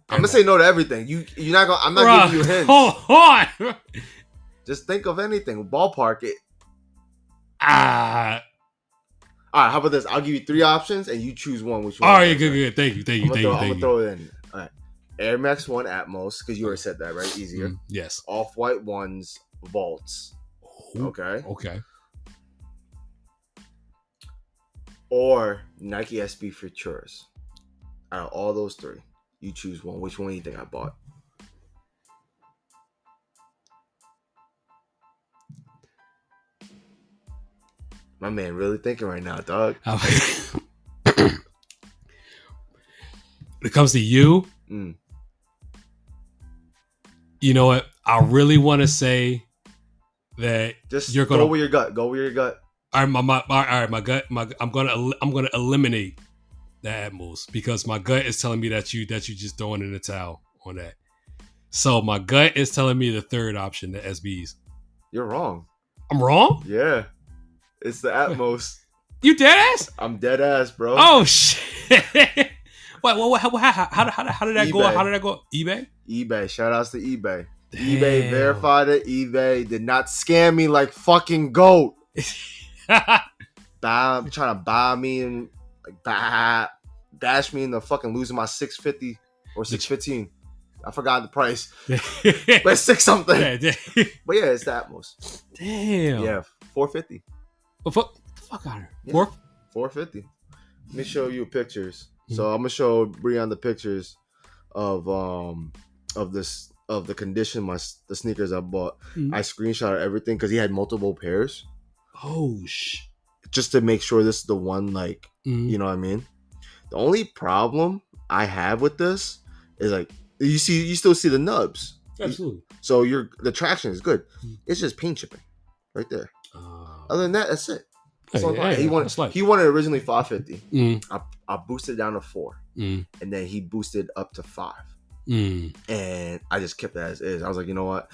I'm gonna say no to everything. You're not gonna. I'm not Bruh, giving you hints. Hold on. Just think of anything. Ballpark it. Ah. All right. How about this? I'll give you 3 options and you choose one. Which one? All right, good. Thank you. I'm gonna throw it in. All right. Air Max 1 Atmos, because you already said that, right? Easier. Yes. Off-White ones Vaults. Ooh, okay. Okay. Or Nike SB Futuras. Out of all those 3, you choose one. Which one do you think I bought? My man really thinking right now, dog. When it comes to you, you know what? I really want to say that just you're gonna go with your gut. Go with your gut. All right, my gut. I'm gonna eliminate the Atmos because my gut is telling me that you just throwing in the towel on that. So my gut is telling me the third option, the SBs. You're wrong. I'm wrong? Yeah, it's the Atmos. You dead ass? I'm dead ass, bro. Oh shit! What? How did that go? How did that go? eBay. eBay. Shout outs to eBay. Damn. eBay verified it. eBay did not scam me like fucking goat. Trying to buy me and like dash me into fucking losing my 650 or 615. I forgot the price, but it's 6 something. But yeah, it's the Atmos. Damn. Yeah, 450. Fuck out of here. Yeah. 450. Let me show you pictures. So I'm gonna show Breon the pictures of the condition the sneakers I bought. I screenshotted everything because he had multiple pairs. Oh just to make sure this is the one, like, you know what I mean? The only problem I have with this is like you still see the nubs. Absolutely. So the traction is good. It's just paint chipping right there. Other than that, that's it. He wanted originally 550. I boosted it down to 4, and then he boosted up to 5. And I just kept it as is. I was like, you know what?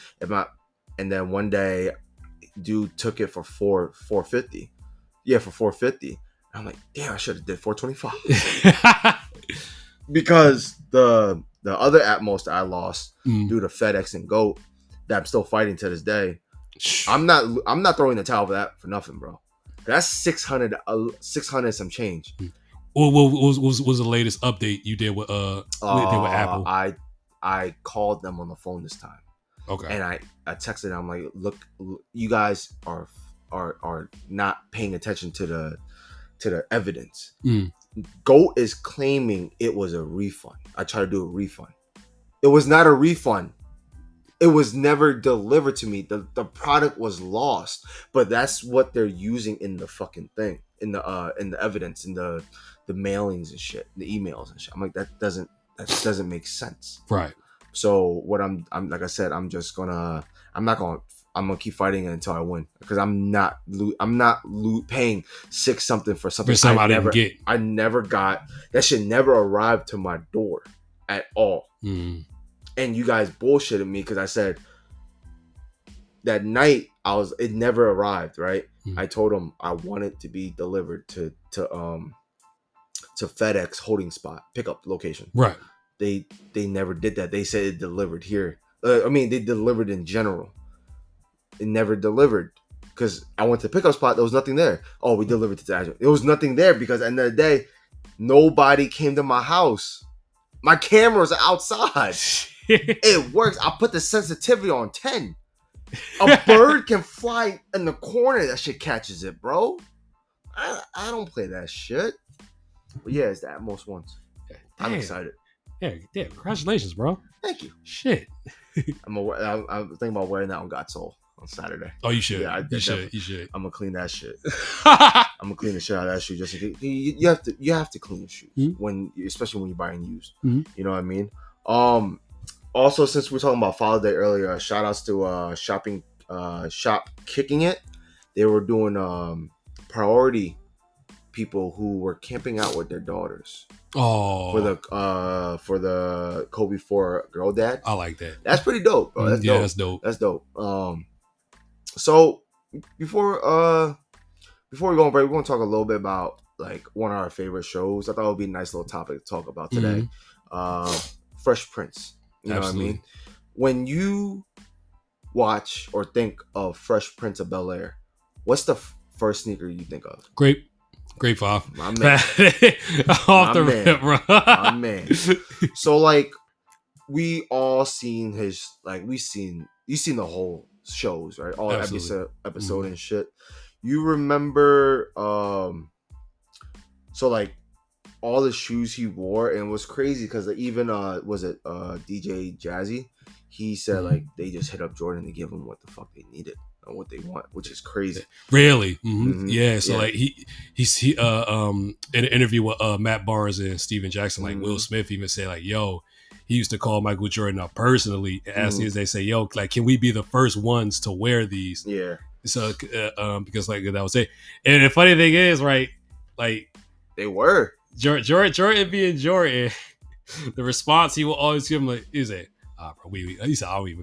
And then one day, dude took it for 450. Yeah, for 450. I'm like, damn, I should have did 425. Because the other Atmos that I lost due to FedEx and GOAT that I'm still fighting to this day. I'm not throwing the towel for that for nothing, bro. That's 600 some change. What was the latest update you did with Apple? I called them on the phone this time. Okay. And I texted them. I'm like, look, you guys are not paying attention to the evidence. GOAT is claiming it was a refund. I tried to do a refund. It was not a refund. It was never delivered to me. The product was lost. But that's what they're using in the fucking thing, in the evidence, in the mailings and shit, the emails and shit. I'm like, that doesn't make sense. Right. So what I'm like I said, I'm gonna keep fighting it until I win, because I'm not paying 6 something for something I didn't get. I never got. That shit never arrived to my door at all. And you guys bullshitted me because I said that night it never arrived, right? I told them I want it to be delivered to FedEx holding spot pickup location. Right. They never did that. They said it delivered here. They delivered in general. It never delivered because I went to pickup spot. There was nothing there. Oh, we delivered to the address. There was nothing there because at the end of the day, nobody came to my house. My cameras are outside. It works. I put the sensitivity on 10. A bird can fly in the corner. That shit catches it, bro. I don't play that shit. But yeah, it's the Atmos ones. I'm excited. Yeah, congratulations, bro. Thank you. Shit. I'm thinking about wearing that on God's Soul on Saturday. Oh, you should. Yeah, you should. I'm gonna clean that shit. I'm gonna clean the shit out of that shoe. Just in case. You have to clean shoes especially when you're buying used. You know what I mean? Also, since we were talking about Father's Day earlier, shout outs to Shop Kicking It. They were doing priority people who were camping out with their daughters. Oh, for the Kobe 4 girl dad. I like that. That's pretty dope, bro. That's dope. That's dope. So before we go on break, we're gonna talk a little bit about like one of our favorite shows. I thought it would be a nice little topic to talk about today. Fresh Prince. You know Absolutely. what I mean? When you watch or think of Fresh Prince of Bel-Air, what's the first sneaker you think of? Great 5. My man. Off My the man. rip, bro. My man. So like we all seen his you've seen the whole shows, right? All Absolutely. episode and shit. You remember so like all the shoes he wore, and it was crazy because even was it DJ Jazzy? He said like they just hit up Jordan to give him what the fuck they needed and what they want, which is crazy. Really? Mhm. Yeah. So Yeah. like he in an interview with Matt Barnes and Steven Jackson, like Will Smith even said like, yo, he used to call Michael Jordan up personally and ask as they say, yo, like, can we be the first ones to wear these? Yeah. So because like that was it. And the funny thing is, right, like They were. Jordan being Jordan, the response he will always give him like, he said, bro, he said, I don't even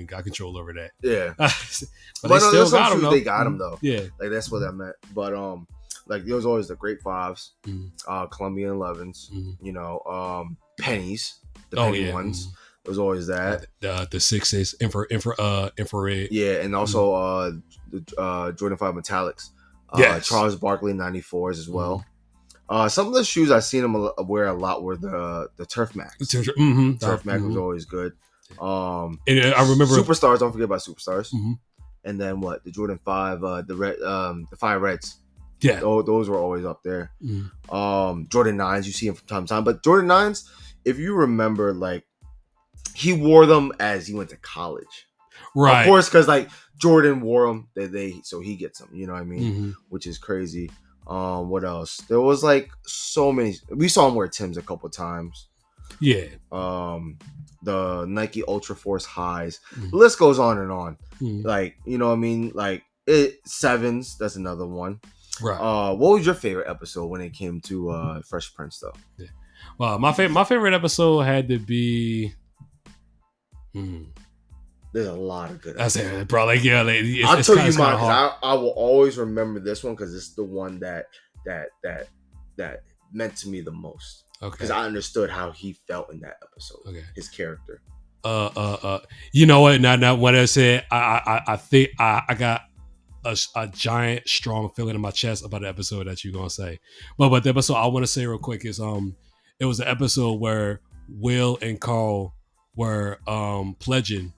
got control over that. Yeah. but they still got him though. They got him though. Yeah. Like that's what that meant. But like there was always the great fives, Columbia 11s, you know, pennies, the penny ones. There was always that. The 6s, infrared. Yeah, and also the Jordan 5 metallics. Yes. Charles Barkley 94s as well. Some of the shoes I've seen him wear a lot were the Turf Max. Turf Max was always good. And I remember Superstars. Don't forget about Superstars. And then what? The Jordan 5, the Fire Reds. Yeah, those were always up there. Jordan 9s, you see them from time to time, but Jordan 9s, if you remember, like he wore them as he went to college, right? Of course, because like Jordan wore them, so he gets them. You know what I mean? Which is crazy. What else? There was like so many. We saw him wear Timbs a couple times. Yeah. The Nike Ultra Force highs. The list goes on and on. Like, you know what I mean? Like sevens. That's another one. Right. What was your favorite episode when it came to Fresh Prince though? Yeah. Well, my favorite episode had to be. There's a lot of good. I said, bro, like yeah, like, I'll tell you mine because I will always remember this one because it's the one that meant to me the most. Okay. Because I understood how he felt in that episode. Okay. His character. You know what? Now when I said I think I got a giant strong feeling in my chest about the episode that you're gonna say. But the episode I want to say real quick is it was the episode where Will and Carl were pledging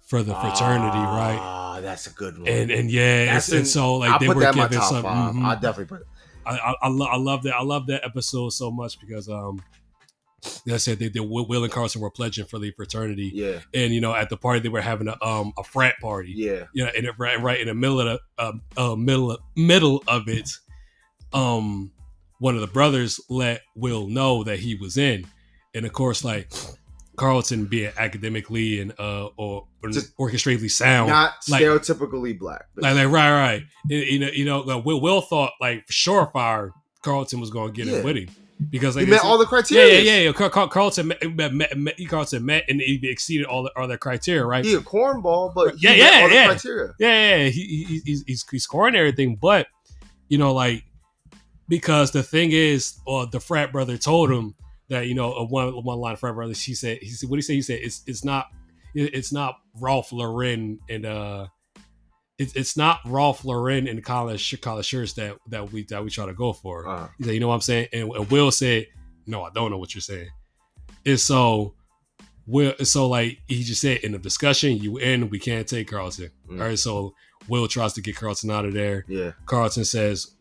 for the fraternity, right? Ah, that's a good one. And yeah, and so like they were giving some. I definitely put it. I love that. I love that episode so much because like I said, they Will and Carlson were pledging for the fraternity. Yeah. And you know, at the party they were having a frat party. Yeah. You know, and right in the middle of it, one of the brothers let Will know that he was in, and of course, like Carlton being academically and or orchestratively sound, not like, stereotypically black, like right. You know, like Will thought like for sure Carlton was going to get in with him because like, he met all the criteria. Yeah. Carlton met and he exceeded all their criteria, right? He a cornball, but he met all the criteria. Yeah. He's scoring everything, but you know, like because the thing is, the frat brother told him that, you know, one line of frat brother, he said what he said? He said it's not Ralph Lauren and it's not Ralph Lauren and collar shirts that we try to go for. He said, you know what I'm saying? And Will said, no, I don't know what you're saying. And so like he just said in the discussion, you in, we can't take Carlton. All right, so Will tries to get Carlton out of there. Yeah, Carlton says,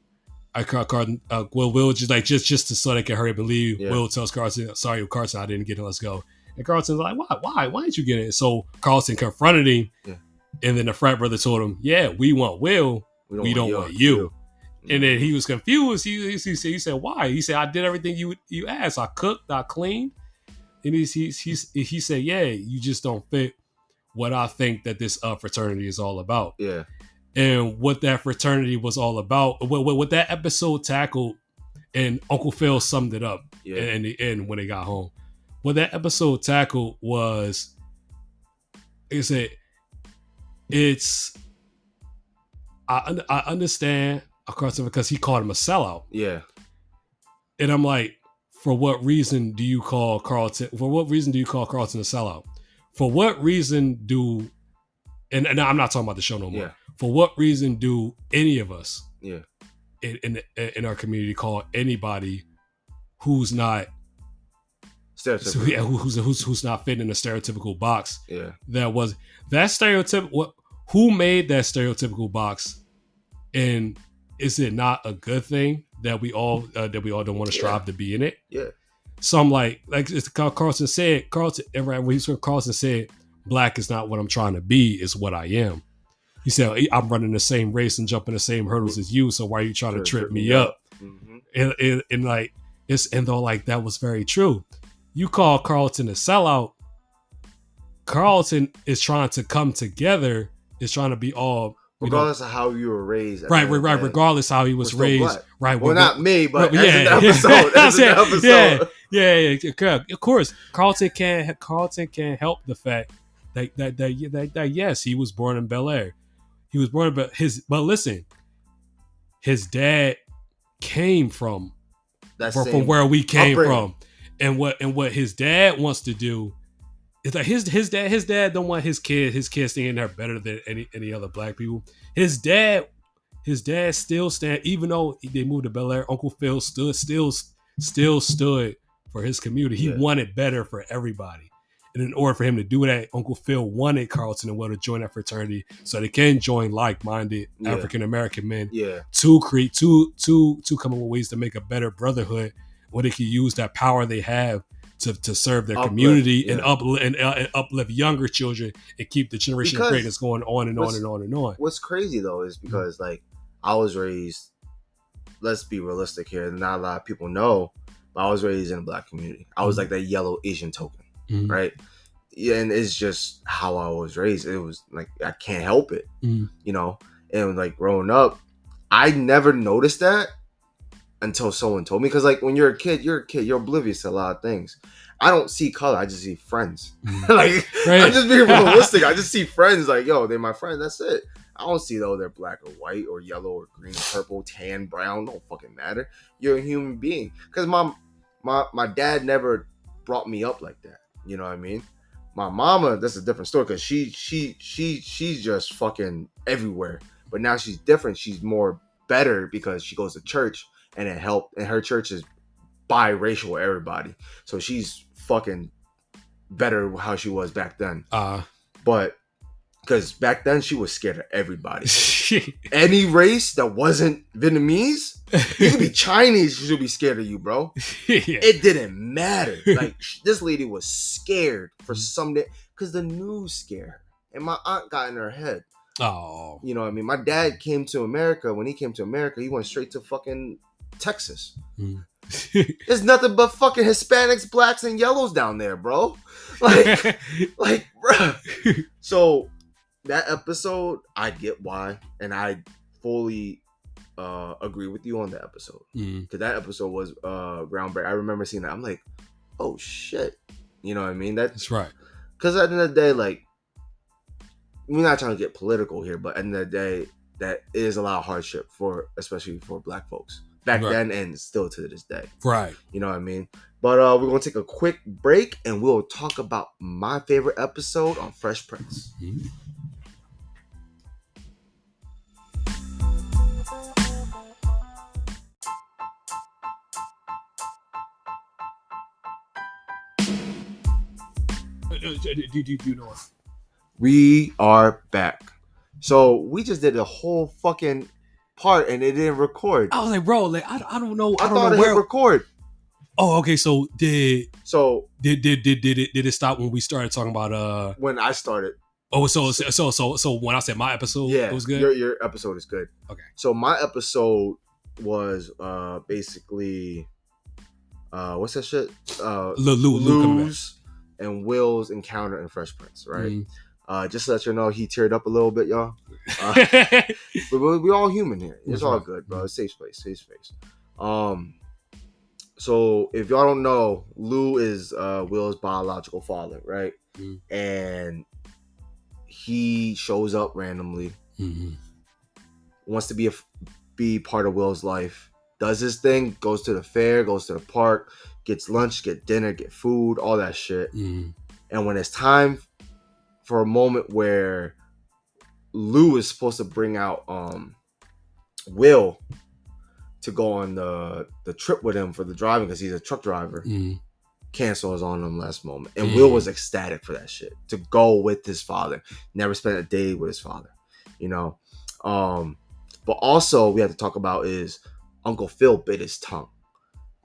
Will just like just to so they can hurry up and leave. Yeah. Will tells Carlton, sorry, Carlton, I didn't get it. Let's go. And Carlton's like, why didn't you get it? So Carlton confronted him, and then the frat brother told him, yeah, we want Will, we don't want you. And then he was confused. He said, why? He said, I did everything you asked. I cooked, I cleaned. And he said, yeah, you just don't fit what I think that this fraternity is all about. Yeah. And what that fraternity was all about, what that episode tackled, and Uncle Phil summed it up in the end when they got home. What that episode tackled was, I understand, of course, because he called him a sellout. Yeah. And I'm like, For what reason do you call Carlton? For what reason do you call Carlton a sellout? For what reason do? And I'm not talking about the show no more. Yeah. For what reason do any of us, Yeah. in our community, call anybody who's not Stereotypical. who's not fitting in a stereotypical box? Yeah. That stereotypical. Who made that stereotypical box? And is it not a good thing that we all don't want to strive to be in it? Yeah. So I'm like it's Carlton said. Carlton said, "Black is not what I'm trying to be; it's what I am." He said, "I'm running the same race and jumping the same hurdles as you. So why are you trying to trip me up?" Mm-hmm. And like though like that was very true. You call Carlton a sellout. Carlton is trying to come together. Is trying to be all. Regardless of how you were raised. Right. Regardless how he was raised. Black. Right. Well, not me, but as an episode. As an episode. Yeah. Of course, Carlton can't help the fact that yes, he was born in Bel Air. He was born, but listen, his dad came from where we came from, and what his dad wants to do. It's like his dad don't want his kids staying there better than any other black people. His dad still stand, even though they moved to Bel Air. Uncle Phil still stood for his community. He wanted better for everybody, and in order for him to do that, Uncle Phil wanted Carlton and Will to join that fraternity so they can join like-minded African American men to create to come up with ways to make a better brotherhood where they can use that power they have to serve their community and uplift younger children and keep the generation of greatness going on and on and on and on. What's crazy though is because like I was raised, let's be realistic here, not a lot of people know, but I was raised in a black community. I was like that yellow Asian token, right? Yeah, and it's just how I was raised. It was like I can't help it, you know. And like growing up, I never noticed that until someone told me. Because like when you're a kid, you're oblivious to a lot of things. I don't see color, I just see friends. Like I'm just being realistic. I just see friends. Like, yo, they're my friends. That's it. I don't see though they're black or white or yellow or green, purple, tan, brown. Don't fucking matter. You're a human being. Because my dad never brought me up like that. You know what I mean? My mama, that's a different story. Because she's just fucking everywhere. But now she's different. She's more better because she goes to church. And it helped. And her church is biracial, everybody. So she's fucking better how she was back then. But because back then she was scared of everybody. Any race that wasn't Vietnamese, you could be Chinese, she'll be scared of you, bro. It didn't matter. Like this lady was scared for something because the news scared her. And my aunt got in her head. Oh. You know what I mean? My dad came to America. When he came to America, he went straight to fucking Texas. There's nothing but fucking Hispanics, blacks, and yellows down there, bro. Like, bro. So that episode, I get why, and I fully agree with you on that episode. Because that episode was groundbreaking. I remember seeing that. I'm like, oh shit. You know what I mean? That's right. Because at the end of the day, like, we're not trying to get political here, but at the end of the day, that is a lot of hardship especially for black folks back then and still to this day. Right. You know what I mean? But we're going to take a quick break and we'll talk about my favorite episode on Fresh Prince. Do you know what? We are back. So we just did a whole fucking part and it didn't record. I was like, bro, like I don't know. I thought it hit record. Oh, okay. So did it stop when we started talking about when I started? Oh, so when I said my episode, it was good. Your episode is good. Okay. So my episode was basically what's that shit? Lou's and Will's encounter in Fresh Prince, right? Just to let you know, he teared up a little bit, y'all. But we're all human here. It's all good, bro. It's safe space. So if y'all don't know, Lou is Will's biological father, right? And he shows up randomly, wants to be part of Will's life, does his thing, goes to the fair, goes to the park, gets lunch, get dinner, get food, all that shit. Mm-hmm. And when it's time for a moment where Lou is supposed to bring out Will to go on the trip with him for the driving because he's a truck driver, cancels on him last moment. And Will was ecstatic for that shit, to go with his father. Never spent a day with his father, you know. But also we have to talk about is Uncle Phil bit his tongue,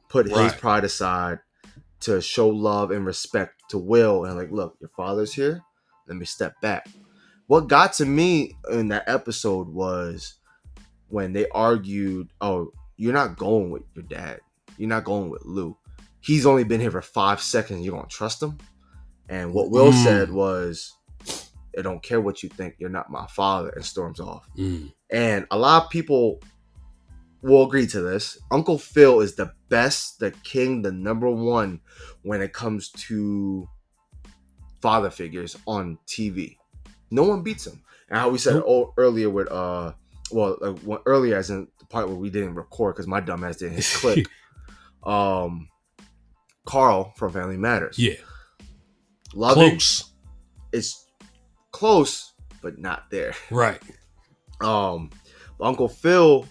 put his pride aside to show love and respect to Will, and like, look, your father's here, let me step back. What got to me in that episode was when they argued, oh, you're not going with your dad, you're not going with Lou, he's only been here for 5 seconds, you're gonna trust him? And what Will said was, I don't care what you think, you're not my father, and storms off. And a lot of people will agree to this. Uncle Phil is the best, the king, the number one when it comes to father figures on TV. No one beats him. And how we said earlier with earlier as in the part where we didn't record because my dumbass didn't hit click. Carl from Family Matters. Yeah. Close. It's close, but not there. Right. Uncle Phil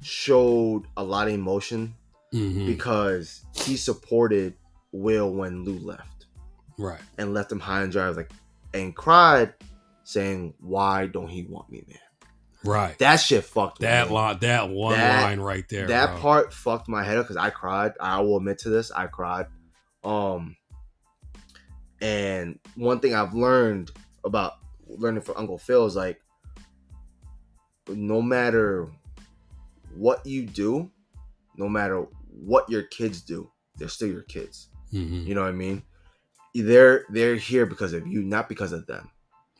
showed a lot of emotion because he supported Will when Lou left. Right. And left him high and dry, like, and cried, saying, "Why don't he want me, man?" Right. That shit fucked that me. line right there. That part fucked my head up because I cried. I will admit to this. I cried. And one thing I've learned about learning from Uncle Phil is like, no matter what you do, no matter what your kids do, they're still your kids. You know what I mean? They're here because of you, not because of them.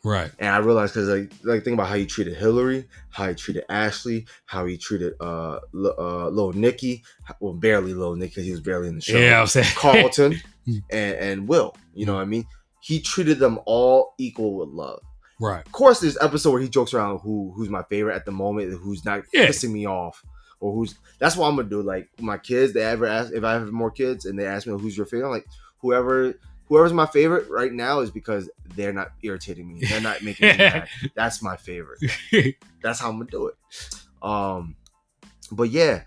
Right. And I realized because like think about how he treated Hillary, how he treated Ashley, how he treated Lil Nicky, well, barely Lil Nicky because he was barely in the show. Yeah, I'm saying Carlton and Will. You know what I mean? He treated them all equal with love. Right. Of course, there's episode where he jokes around who's my favorite at the moment, who's not pissing me off, or who's. That's what I'm gonna do. Like my kids, they ever ask if I have more kids, and they ask me who's your favorite. I'm like, whoever's my favorite right now is because they're not irritating me. They're not making me mad. That's my favorite. That's how I'm gonna do it. But yeah.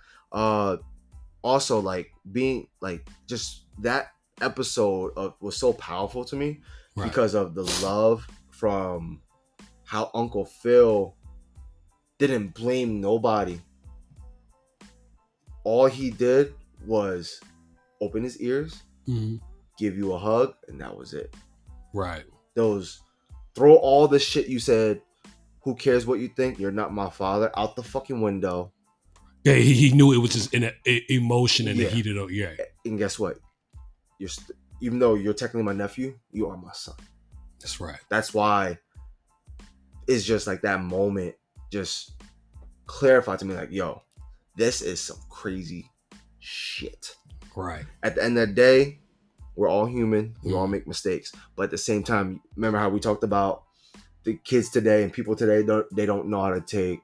Also, like being like just that episode was so powerful to me because of the love from how Uncle Phil didn't blame nobody. All he did was open his ears, give you a hug, and that was it. Right. Throw all the shit you said, who cares what you think, you're not my father, out the fucking window. Yeah, he knew it was just an emotion in the heat of the... Yeah. And guess what? Even though you're technically my nephew, you are my son. That's right. That's why it's just like that moment just clarified to me like, yo, this is some crazy shit. Right. At the end of the day, we're all human. We all make mistakes. But at the same time, remember how we talked about the kids today and people today, they don't know how to take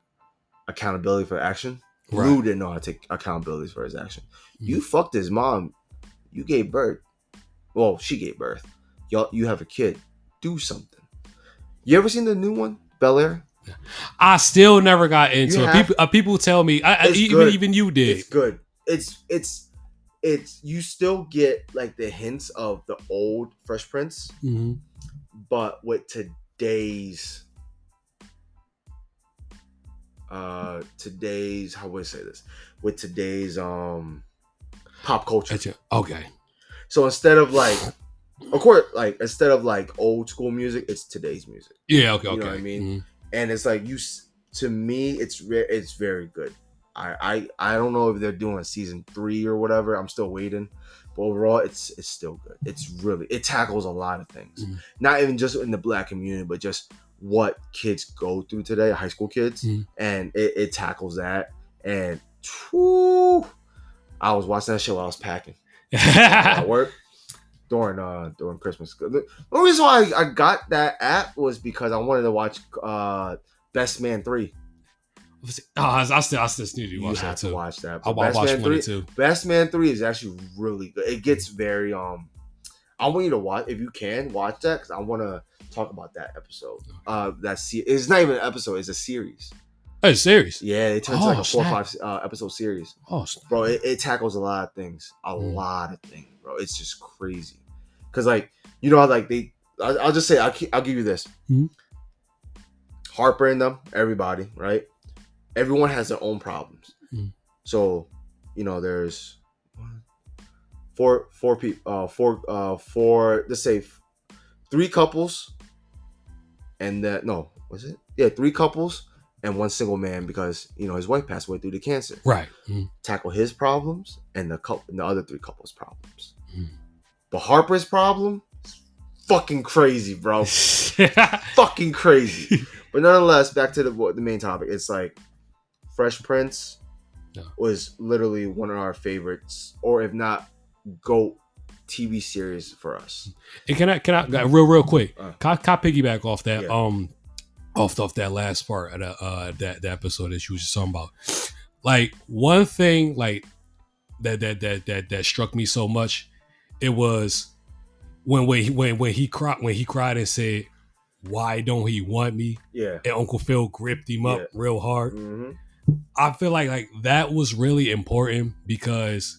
accountability for action. Right. Lou didn't know how to take accountability for his action. You fucked his mom. You gave birth. Well, she gave birth. You have a kid. Do something. You ever seen the new one, Bel Air? I still never got into it. People tell me, even you did. It's good. It's you still get like the hints of the old Fresh Prince, but with today's how would I say this? With today's pop culture. Okay. So instead of like, of course, like instead of like old school music, it's today's music. Yeah. Okay. You know what I mean? And it's like to me, it's very good. I don't know if they're doing season 3 or whatever. I'm still waiting. But overall, it's still good. It tackles a lot of things. Not even just in the Black community, but just what kids go through today, high school kids. And it tackles that. And I was watching that show while I was packing. At work during Christmas. The only reason why I got that app was because I wanted to watch Best Man 3. I still need to You watch that have to too. watch that. I'll Best watch Man 1 and 3. 2. Best Man 3 is actually really good. It gets very I want you to watch, if you can watch that, because I want to talk about that episode. It's not even an episode; it's a series. Oh, it's serious. Yeah, it turns like a 4 or 5 episode series. Oh, snap. Bro, it tackles a lot of things, lot of things, bro. It's just crazy, because like you know how like I'll just say I'll give you this. Mm-hmm. Harper and them, everybody, right? Everyone has their own problems. Mm-hmm. So, you know, there's four people, four. Let's say 3 couples, and that no, was it? Yeah, 3 couples and 1 single man because you know his wife passed away due to cancer. Right. Tackle his problems and the other 3 couples' problems. Mm. But Harper's problem is fucking crazy, bro. Fucking crazy. But nonetheless, back to the main topic. It's like Fresh Prince was literally one of our favorites, or if not, GOAT TV series for us. And can I real quick? Can I piggyback off that? Yeah. Off that last part of that episode that you was just talking about. Like one thing, like that struck me so much, it was when he cried and said, "Why don't he want me?" Yeah. And Uncle Phil gripped him up real hard. Mm-hmm. I feel like that was really important because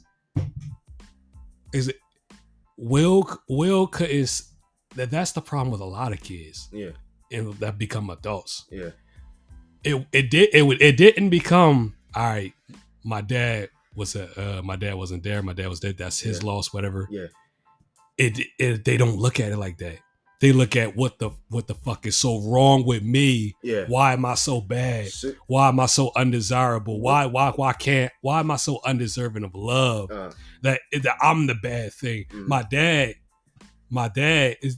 Will couldn't. That's the problem with a lot of kids. Yeah. And that become adults. Yeah. It didn't become all right. My dad wasn't there. My dad was dead. That's his loss. Whatever. Yeah. They don't look at it like that. They look at what the fuck is so wrong with me. Yeah. Why am I so bad? Why am I so undesirable? Why am I so undeserving of love? That I'm the bad thing. Mm. My dad is.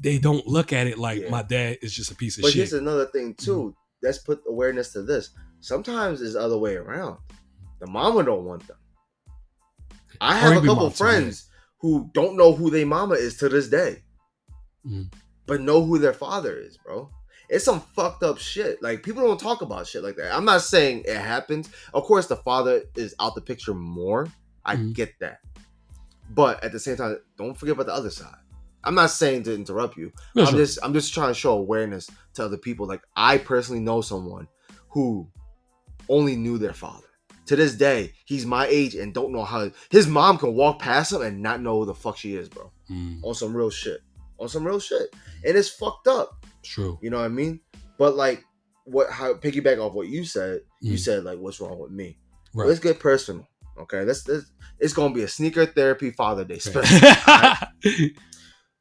They don't look at it like my dad is just a piece of shit. But here's another thing too. Let's put awareness to this. Sometimes it's the other way around. The mama don't want them. I have a couple friends who don't know who their mama is to this day, but know who their father is, bro. It's some fucked up shit. Like people don't talk about shit like that. I'm not saying it happens. Of course, the father is out the picture more. I get that, but at the same time, don't forget about the other side. I'm not saying to interrupt you. I'm just trying to show awareness to other people. Like I personally know someone who only knew their father. To this day, he's my age and don't know how his mom can walk past him and not know who the fuck she is, bro. On some real shit. And it's fucked up. True. You know what I mean? But like how piggyback off what you said, you said like what's wrong with me. Right. Let's get personal. Okay. It's gonna be a sneaker therapy Father Day special. Right?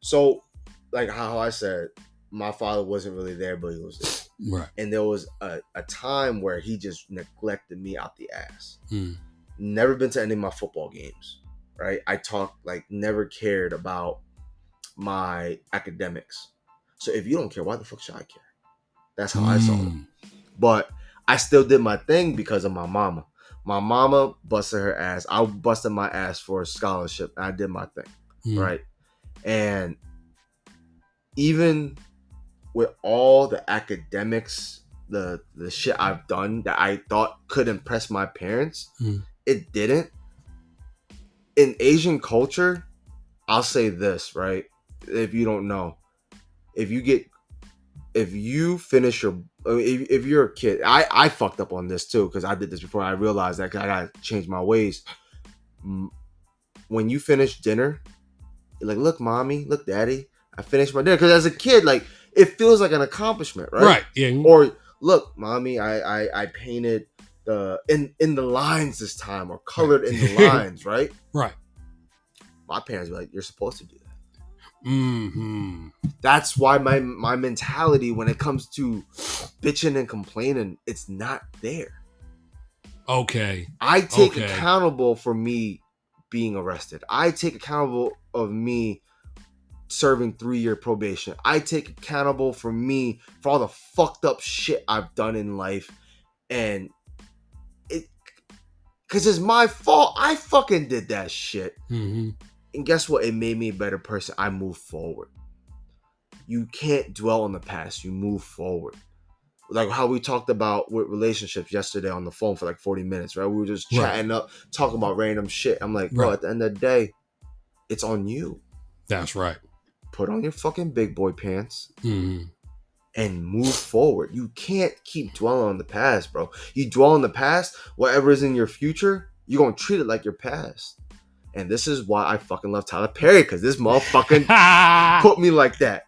So, like how I said, my father wasn't really there, but he was there. Right. And there was a time where he just neglected me out the ass. Never been to any of my football games. Right. I never cared about my academics. So if you don't care, why the fuck should I care? That's how I saw it. But I still did my thing because of my mama. My mama busted her ass. I busted my ass for a scholarship. And I did my thing. Right. And even with all the academics, the shit I've done that I thought could impress my parents, it didn't. In Asian culture, I'll say this, right? If you don't know, if you finish if you're a kid, I fucked up on this too because I did this before. I realized that I gotta change my ways. When you finish dinner, you're like, look, mommy, look, daddy, I finished my dinner. Because as a kid, like, it feels like an accomplishment, right? Right. Yeah. Or look, mommy, I painted in the lines this time, or colored in the lines, right? Right. My parents were like, you're supposed to do that. That's why my mentality when it comes to bitching and complaining, it's not there. Okay. I take accountable for me being arrested. I take accountable of me serving 3-year probation. I take accountable for me for all the fucked up shit I've done in life, and because it's my fault. I fucking did that shit. And guess what? It made me a better person. I moved forward. You can't dwell on the past. You move forward. like how we talked about with relationships yesterday on the phone for like 40 minutes, right? We were just Right. chatting up, talking about random shit. I'm like, bro, Right. at the end of the day, it's on you. That's right. Put on your fucking big boy pants Mm-hmm. and move forward. You can't keep dwelling on the past, bro. You dwell on the past, whatever is in your future, you're gonna treat it like your past. And this is why I fucking love Tyler Perry, because this motherfucking put me like that.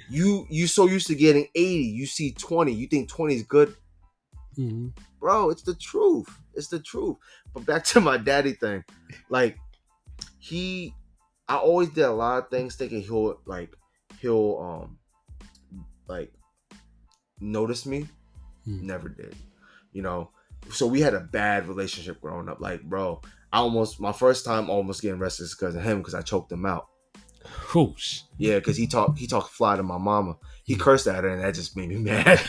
You so used to getting 80, you see 20, you think 20 is good. Mm-hmm. Bro, it's the truth. It's the truth. But back to my daddy thing. Like, I always did a lot of things thinking he'll like notice me. Never did. You know? So we had a bad relationship growing up. Like, bro, my first time almost getting arrested is because of him, because I choked him out. Whoosh. Yeah, because he talked fly to my mama. He cursed at her, and that just made me mad.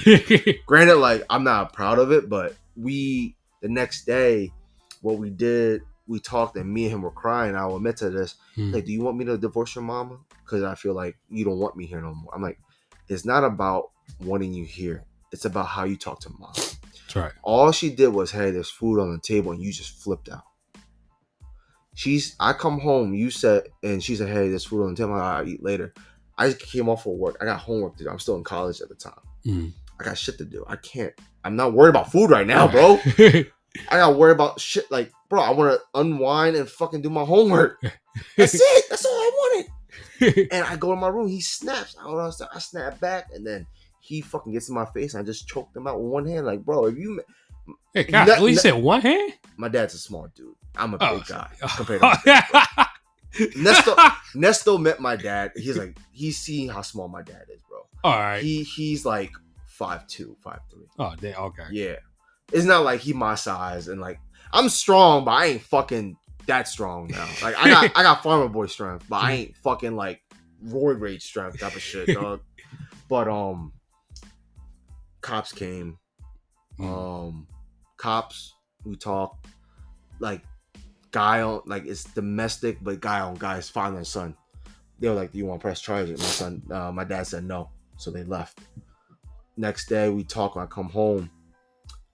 Granted, like, I'm not proud of it, but the next day, what we did, we talked, and me and him were crying. I'll admit to this. Like, do you want me to divorce your mama? Because I feel like you don't want me here no more. I'm like, it's not about wanting you here. It's about how you talk to mom. That's right. All she did was, hey, there's food on the table, and you just flipped out. I come home, she said, hey, there's food on the table. I'll eat later. I came off of work. I got homework to do. I'm still in college at the time. I got shit to do. I'm not worried about food right now, bro. I got to worry about shit like, bro, I want to unwind and fucking do my homework. That's it. That's all I wanted. And I go to my room. He snaps. I snap back, and then he fucking gets in my face, and I just choked him out with one hand. Like, bro, if you... Hey, God, you said one hand? My dad's a small dude. I'm a big guy compared to my dad, Nesto met my dad. He's like, he's seeing how small my dad is, bro. All right. He's like 5'2", 5'3". Oh, damn. Okay. Yeah. It's not like he my size, and like, I'm strong, but I ain't fucking that strong now. Like, I got farmer boy strength, but I ain't fucking like roid rage strength type of shit, dog. But cops came. Cops, we talked, like, guy on, like, it's domestic, but guy on guy's father and son. They were like, do you want to press charges? My dad said no, so they left. Next day we talk. I come home,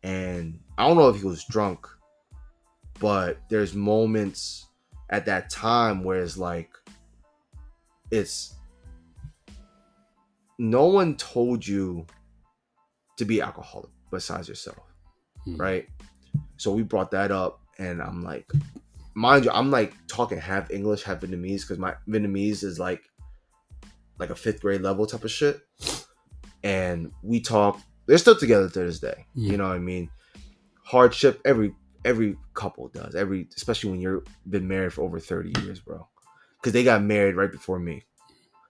and I don't know if he was drunk, but there's moments at that time where it's like, no one told you to be alcoholic besides yourself. Right? So we brought that up, and I'm like, mind you, I'm like talking half English, half Vietnamese, because my Vietnamese is like a 5th grade level type of shit. And we talk. They're still together to this day. You know what I mean? Hardship, every couple does. Especially when you've been married for over 30 years, bro. Because they got married right before me.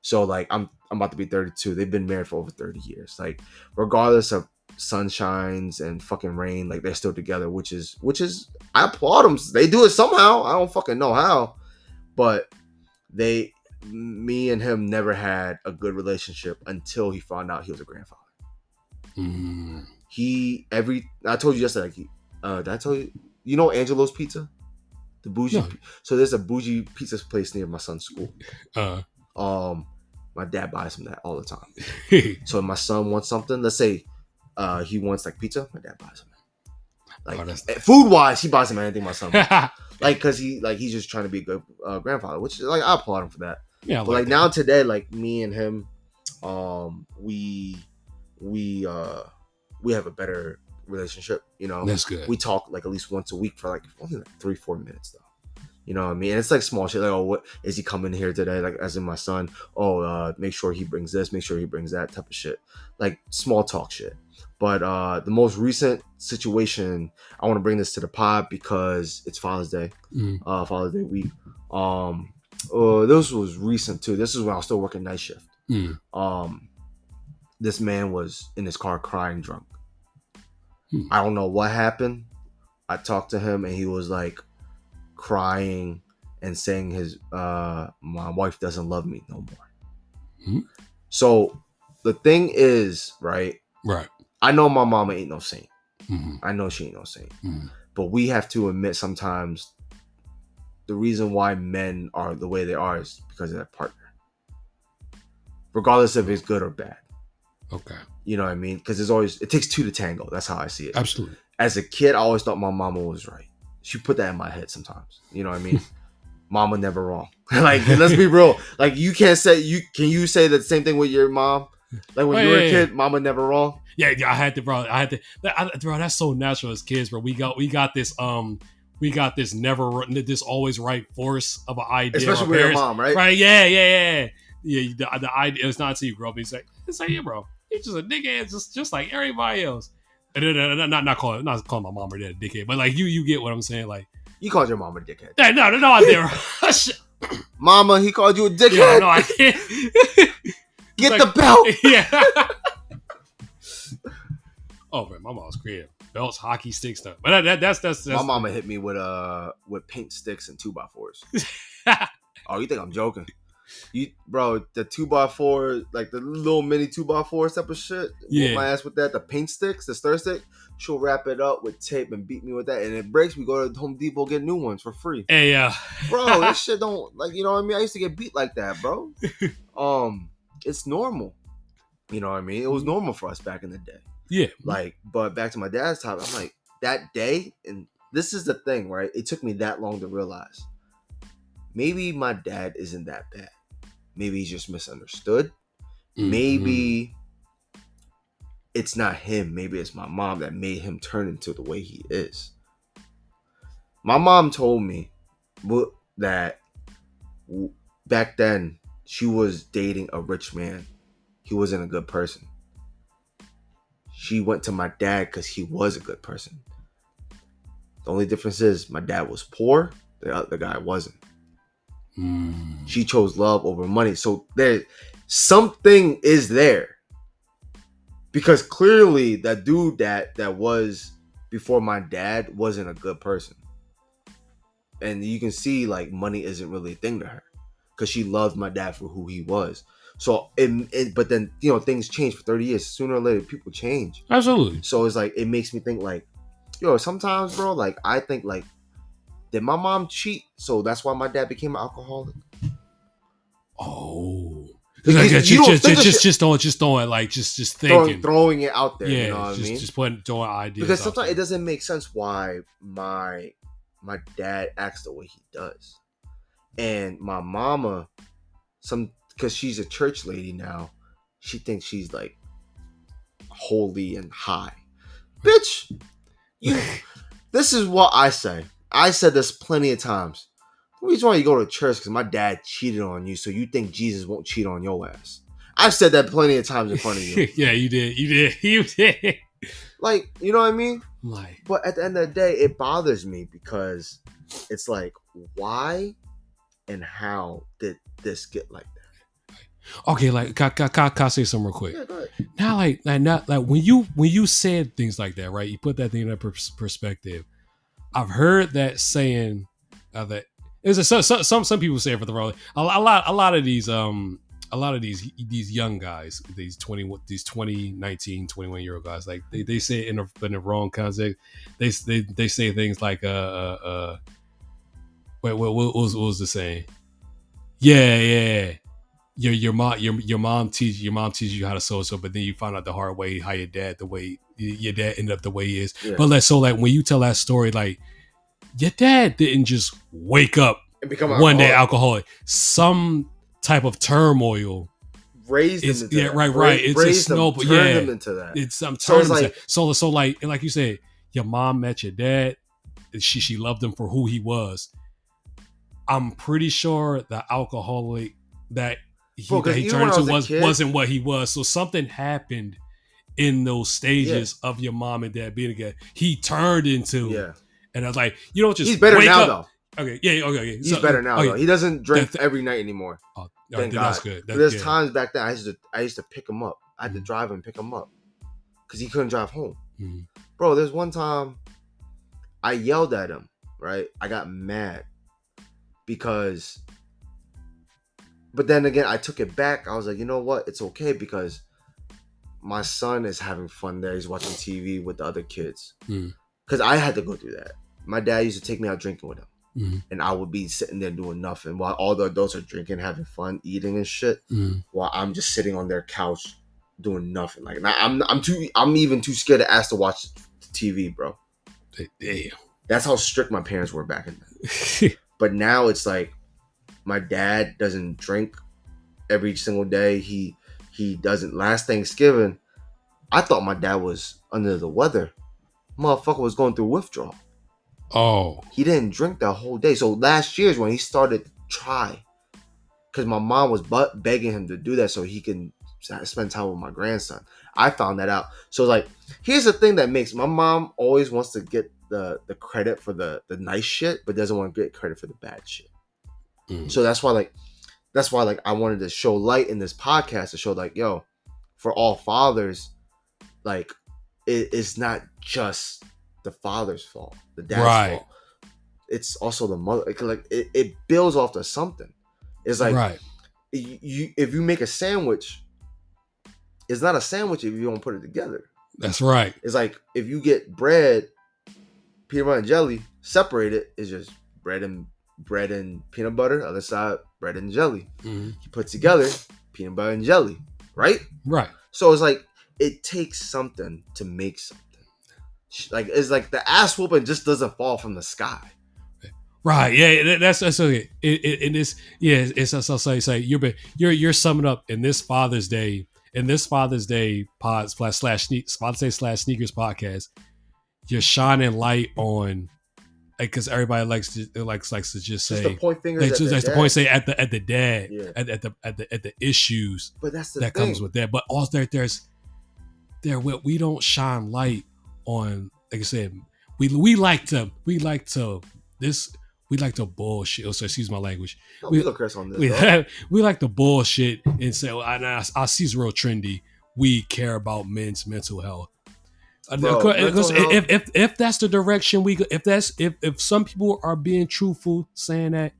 So like, I'm about to be 32. They've been married for over 30 years. Like, regardless of sunshines and fucking rain, like, they're still together, which is I applaud them. They do it somehow. I don't fucking know how, but me and him never had a good relationship until he found out he was a grandfather. I told you yesterday, like, did I tell you, you know Angelo's Pizza, the bougie? No. So there's a bougie pizza place near my son's school. My dad buys him that all the time. So if my son wants something, let's say he wants like pizza, my dad buys him it. Like, food wise, he buys him anything my son wants. Like, because he's just trying to be a good grandfather, which is like, I applaud him for that. Yeah, but like now today, like, me and him, we have a better relationship. You know, that's good. We talk like at least once a week for like only like 3-4 minutes though. You know what I mean? And it's like small shit. Like, oh, what is he coming here today? Like, as in my son. Oh, make sure he brings this. Make sure he brings that type of shit. Like, small talk shit. But the most recent situation, I want to bring this to the pod because it's Father's Day. Father's Day week. This was recent too. This is when I was still working night shift. This man was in his car crying drunk. I don't know what happened. I talked to him, and he was like crying and saying my wife doesn't love me no more. So the thing is, right, I know my mama ain't no saint. I know she ain't no saint. But we have to admit sometimes the reason why men are the way they are is because of their partner, regardless if it's good or bad. Okay. You know what I mean? Because it takes two to tango. That's how I see it. Absolutely. As a kid, I always thought my mama was right. She put that in my head sometimes. You know what I mean? Mama never wrong. Like, let's be real. Like, you can't say can you say the same thing with your mom? Like when you were a kid, mama never wrong. Yeah, I had to, bro. Bro. That's so natural as kids, bro. We got this this always right force of an idea, especially with your mom, right? Right? Yeah. The idea. It's not until you grow up. It's like, yeah, bro. He's just a dickhead, just like everybody else. And not calling my mom or dad a dickhead, but like you get what I'm saying. Like, you called your mom a dickhead. Yeah, no, I didn't. Mama, he called you a dickhead. Yeah, no, I can't. Get like, the belt. Yeah. Oh man, my mom's creative. Belts, hockey sticks, stuff. But that's my mama hit me with paint sticks and 2x4s. Oh, you think I'm joking? Bro, the 2x4, like the little mini 2x4 type of shit. Yeah. Whoop my ass with that. The paint sticks, the stir stick. She'll wrap it up with tape and beat me with that, and it breaks. We go to Home Depot, get new ones for free. Hey, yeah, bro, that shit don't like, you know what I mean. I used to get beat like that, bro. It's normal. You know what I mean? It was normal for us back in the day. Yeah. Like, but back to my dad's time, I'm like, that day, and this is the thing, right? It took me that long to realize. Maybe my dad isn't that bad. Maybe he's just misunderstood. Mm-hmm. Maybe it's not him. Maybe it's my mom that made him turn into the way he is. My mom told me that back then she was dating a rich man. He wasn't a good person. She went to my dad because he was a good person. The only difference is my dad was poor. The other guy wasn't. She chose love over money. So there, something is there. Because clearly that dude that was before my dad wasn't a good person. And you can see like money isn't really a thing to her. Because she loved my dad for who he was. So, but then, you know, things change for 30 years. Sooner or later, people change. Absolutely. So it's like, it makes me think like, yo, sometimes, bro, like, I think like, did my mom cheat? So that's why my dad became an alcoholic? Oh. Just throwing like, just thinking. Throwing it out there, yeah, you know what I mean? Just throwing ideas because sometimes it doesn't make sense why my dad acts the way he does. And my mama, because she's a church lady now, she thinks she's like holy and high. Bitch, this is what I say. I said this plenty of times. The reason why you go to church because my dad cheated on you, so you think Jesus won't cheat on your ass. I've said that plenty of times in front of you. Yeah, you did. Like, you know what I mean? Like, but at the end of the day, it bothers me because it's like, why and how did this get like that? Okay, like, can I say something real quick? Yeah, go ahead. Now, like when you said things like that, right? You put that thing in that perspective. I've heard that saying that is some people say it for the wrong. A lot of these young guys, these 19, 21-year-old guys, like they say it in the wrong context. They say things like wait, what was the saying? Yeah. Your mom teaches you how to sew, but then you find out the hard way how your dad ended up the way he is. Yeah. But like when you tell that story, like your dad didn't just wake up and become one day alcoholic. Some type of turmoil raised him into that. Right. It's a snowball. Turned him into that. It's turning him into that. So like you said, your mom met your dad. She loved him for who he was. I'm pretty sure the alcoholic that he turned into wasn't what he was. So something happened in those stages of your mom and dad being together. He turned into. Yeah. And I was like, you don't just. He's better wake now, up. though. Okay. Yeah. Okay. He's better now, though. He doesn't drink every night anymore. Oh, thank God. That's good. There's times back then I used to pick him up. I had to drive him and pick him up because he couldn't drive home. Mm-hmm. Bro, there's one time I yelled at him. Right, I got mad because. But then again, I took it back. I was like, you know what? It's okay because my son is having fun there. He's watching TV with the other kids. Because I had to go through that. My dad used to take me out drinking with him. Mm-hmm. And I would be sitting there doing nothing while all the adults are drinking, having fun, eating and shit. Mm-hmm. While I'm just sitting on their couch doing nothing. Like I'm even too scared to ask to watch the TV, bro. Damn. That's how strict my parents were back in then. But now it's like my dad doesn't drink every single day. He doesn't. Last Thanksgiving, I thought my dad was under the weather. Motherfucker was going through withdrawal. Oh. He didn't drink that whole day. So last year's when he started to try, because my mom was begging him to do that so he can spend time with my grandson. I found that out. So like, here's the thing that makes my mom always wants to get the credit for the nice shit, but doesn't want to get credit for the bad shit. So that's why like I wanted to show light in this podcast to show like, yo, for all fathers, like it's not just the father's fault, the dad's fault. It's also the mother. Like it builds off to something. It's like if you make a sandwich, it's not a sandwich if you don't put it together. That's right. It's like if you get bread, peanut butter and jelly, separate it, it's just bread and peanut butter. Other side, bread and jelly. You put together peanut butter and jelly, right? Right. So it's like it takes something to make something. Like it's like the ass whooping just doesn't fall from the sky. Right. Yeah. That's okay. It is. Yeah. It's say you're summing up in this Father's Day pod slash Father's Day / sneakers podcast. You're shining light on, like, because everybody likes to just say the point fingers. The point say at the dad, yeah. at the issues. But that's the that thing. comes with that. But also we don't shine light on. Like I said, we like to bullshit. So excuse my language. No, we look on this. We like to bullshit and say, well, I see it's real trendy. We care about men's mental health. Bro, if that's the direction we go, if some people are being truthful saying that,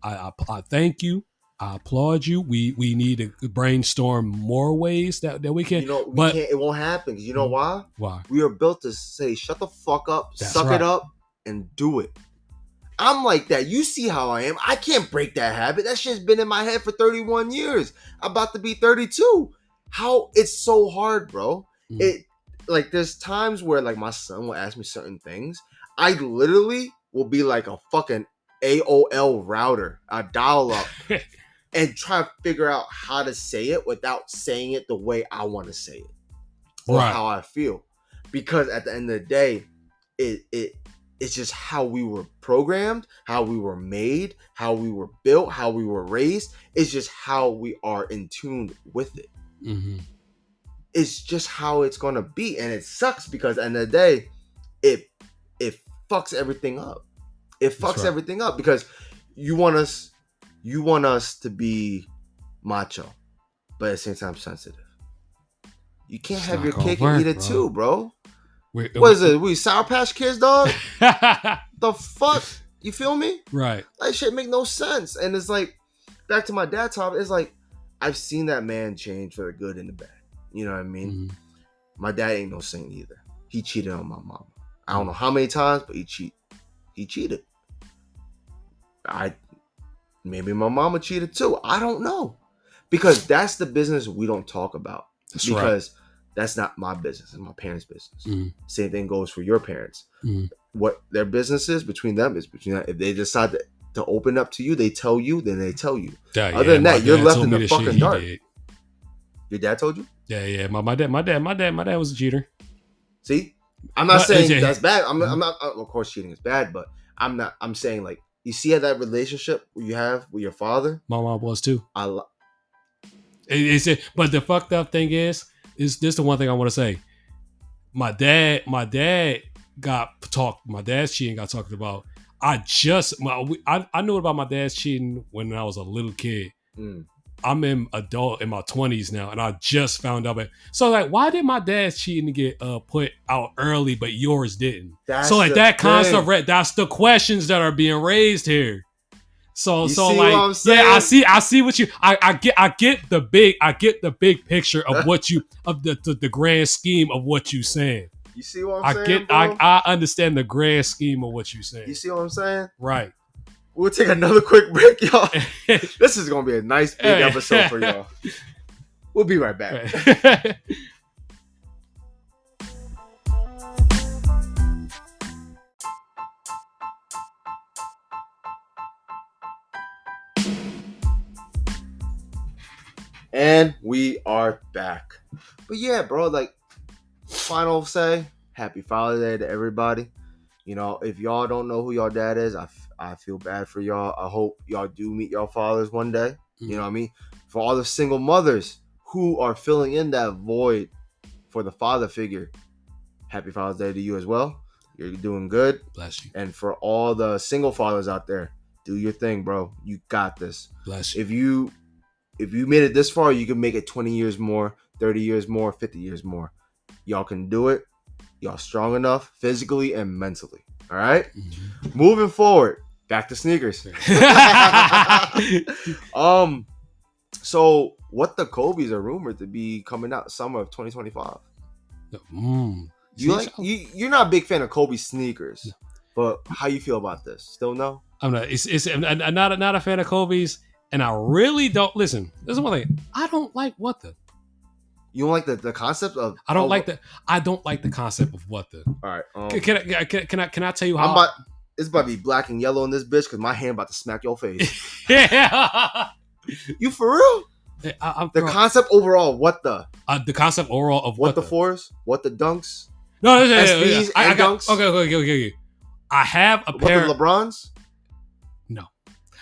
I thank you. I applaud you. We need to brainstorm more ways that we can. But it won't happen. You know why? Why? We are built to say, shut the fuck up, That's suck right. it up, and do it. I'm like that. You see how I am. I can't break that habit. That shit's been in my head for 31 years. I'm about to be 32. How it's so hard, bro. It like there's times where like my son will ask me certain things. I literally will be like a fucking AOL router. I dial up and try to figure out how to say it without saying it the way I want to say it or how I feel. Because at the end of the day, it's just how we were programmed, how we were made, how we were built, how we were raised. It's just how we are in tune with it. It's just how it's gonna be, and it sucks because at the end of the day, it fucks everything up. It fucks everything up because you want us to be macho, but at the same time sensitive. You can't have your cake and eat it too, bro. What is it? We Sour Patch Kids, dog? The fuck? You feel me? Right. That shit make no sense. And it's like, back to my dad's topic, it's like, I've seen that man change for the good and the bad. You know what I mean? My dad ain't no saint either. He cheated on my mama. I don't know how many times, but he cheated. Maybe my mama cheated too. I don't know. Because that's the business we don't talk about. Because that's not my business. It's my parents' business. Same thing goes for your parents. What their business is between them is between them. If they decide to open up to you, they tell you, then they tell you. Other than that, you're left in the fucking dark. Your dad told you? Yeah. My dad was a cheater. See? I'm not saying that's bad. I'm not of course cheating is bad, but I'm saying like you see how that relationship you have with your father? My mom was too. But the fucked up thing is this the one thing I want to say. My dad's cheating got talked about. I knew about my dad's cheating when I was a little kid. I'm an adult in my 20s now, and I just found out. So, like, why did my dad's cheating get put out early, but yours didn't? That's the questions that are being raised here. So like, yeah, I see what you. I get the big picture of what you of the grand scheme of what you saying. You see what I'm saying? I understand the grand scheme of what you saying. You see what I'm saying? Right. We'll take another quick break, y'all. This is gonna be a nice big episode for y'all. We'll be right back. Right. And we are back. But yeah, bro, like, final say, happy Father's Day to everybody. You know, if y'all don't know who y'all dad is, I feel bad for y'all. I hope y'all do meet y'all fathers one day. You know what I mean? For all the single mothers who are filling in that void for the father figure, happy Father's Day to you as well. You're doing good. Bless you. And for all the single fathers out there, do your thing, bro. You got this. Bless you. If you made it this far, you can make it 20 years more, 30 years more, 50 years more. Y'all can do it. Y'all strong enough physically and mentally. All right? Mm-hmm. Moving forward, back to sneakers. So what the Kobe's are rumored to be coming out summer of 2025. You're not a big fan of Kobe sneakers, but how you feel about this? Still no? I'm not a fan of Kobe's, and I really don't listen. This is one thing. I don't like what the. You don't like the concept of? I don't like the concept of what the. All right. Can I tell you how? It's about to be black and yellow in this bitch because my hand about to smack your face. Yeah. You for real? The concept overall, what the? The concept overall of what the fours, what the dunks? No, SBs and dunks. Okay. I have a pair. What the LeBrons? No,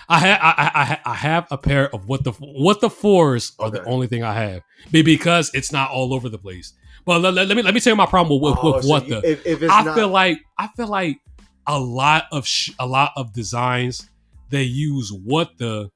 I have a pair of what the fours are the only thing I have because it's not all over the place. But let me tell you my problem with what the. If it's I feel like a lot of designs they use what the.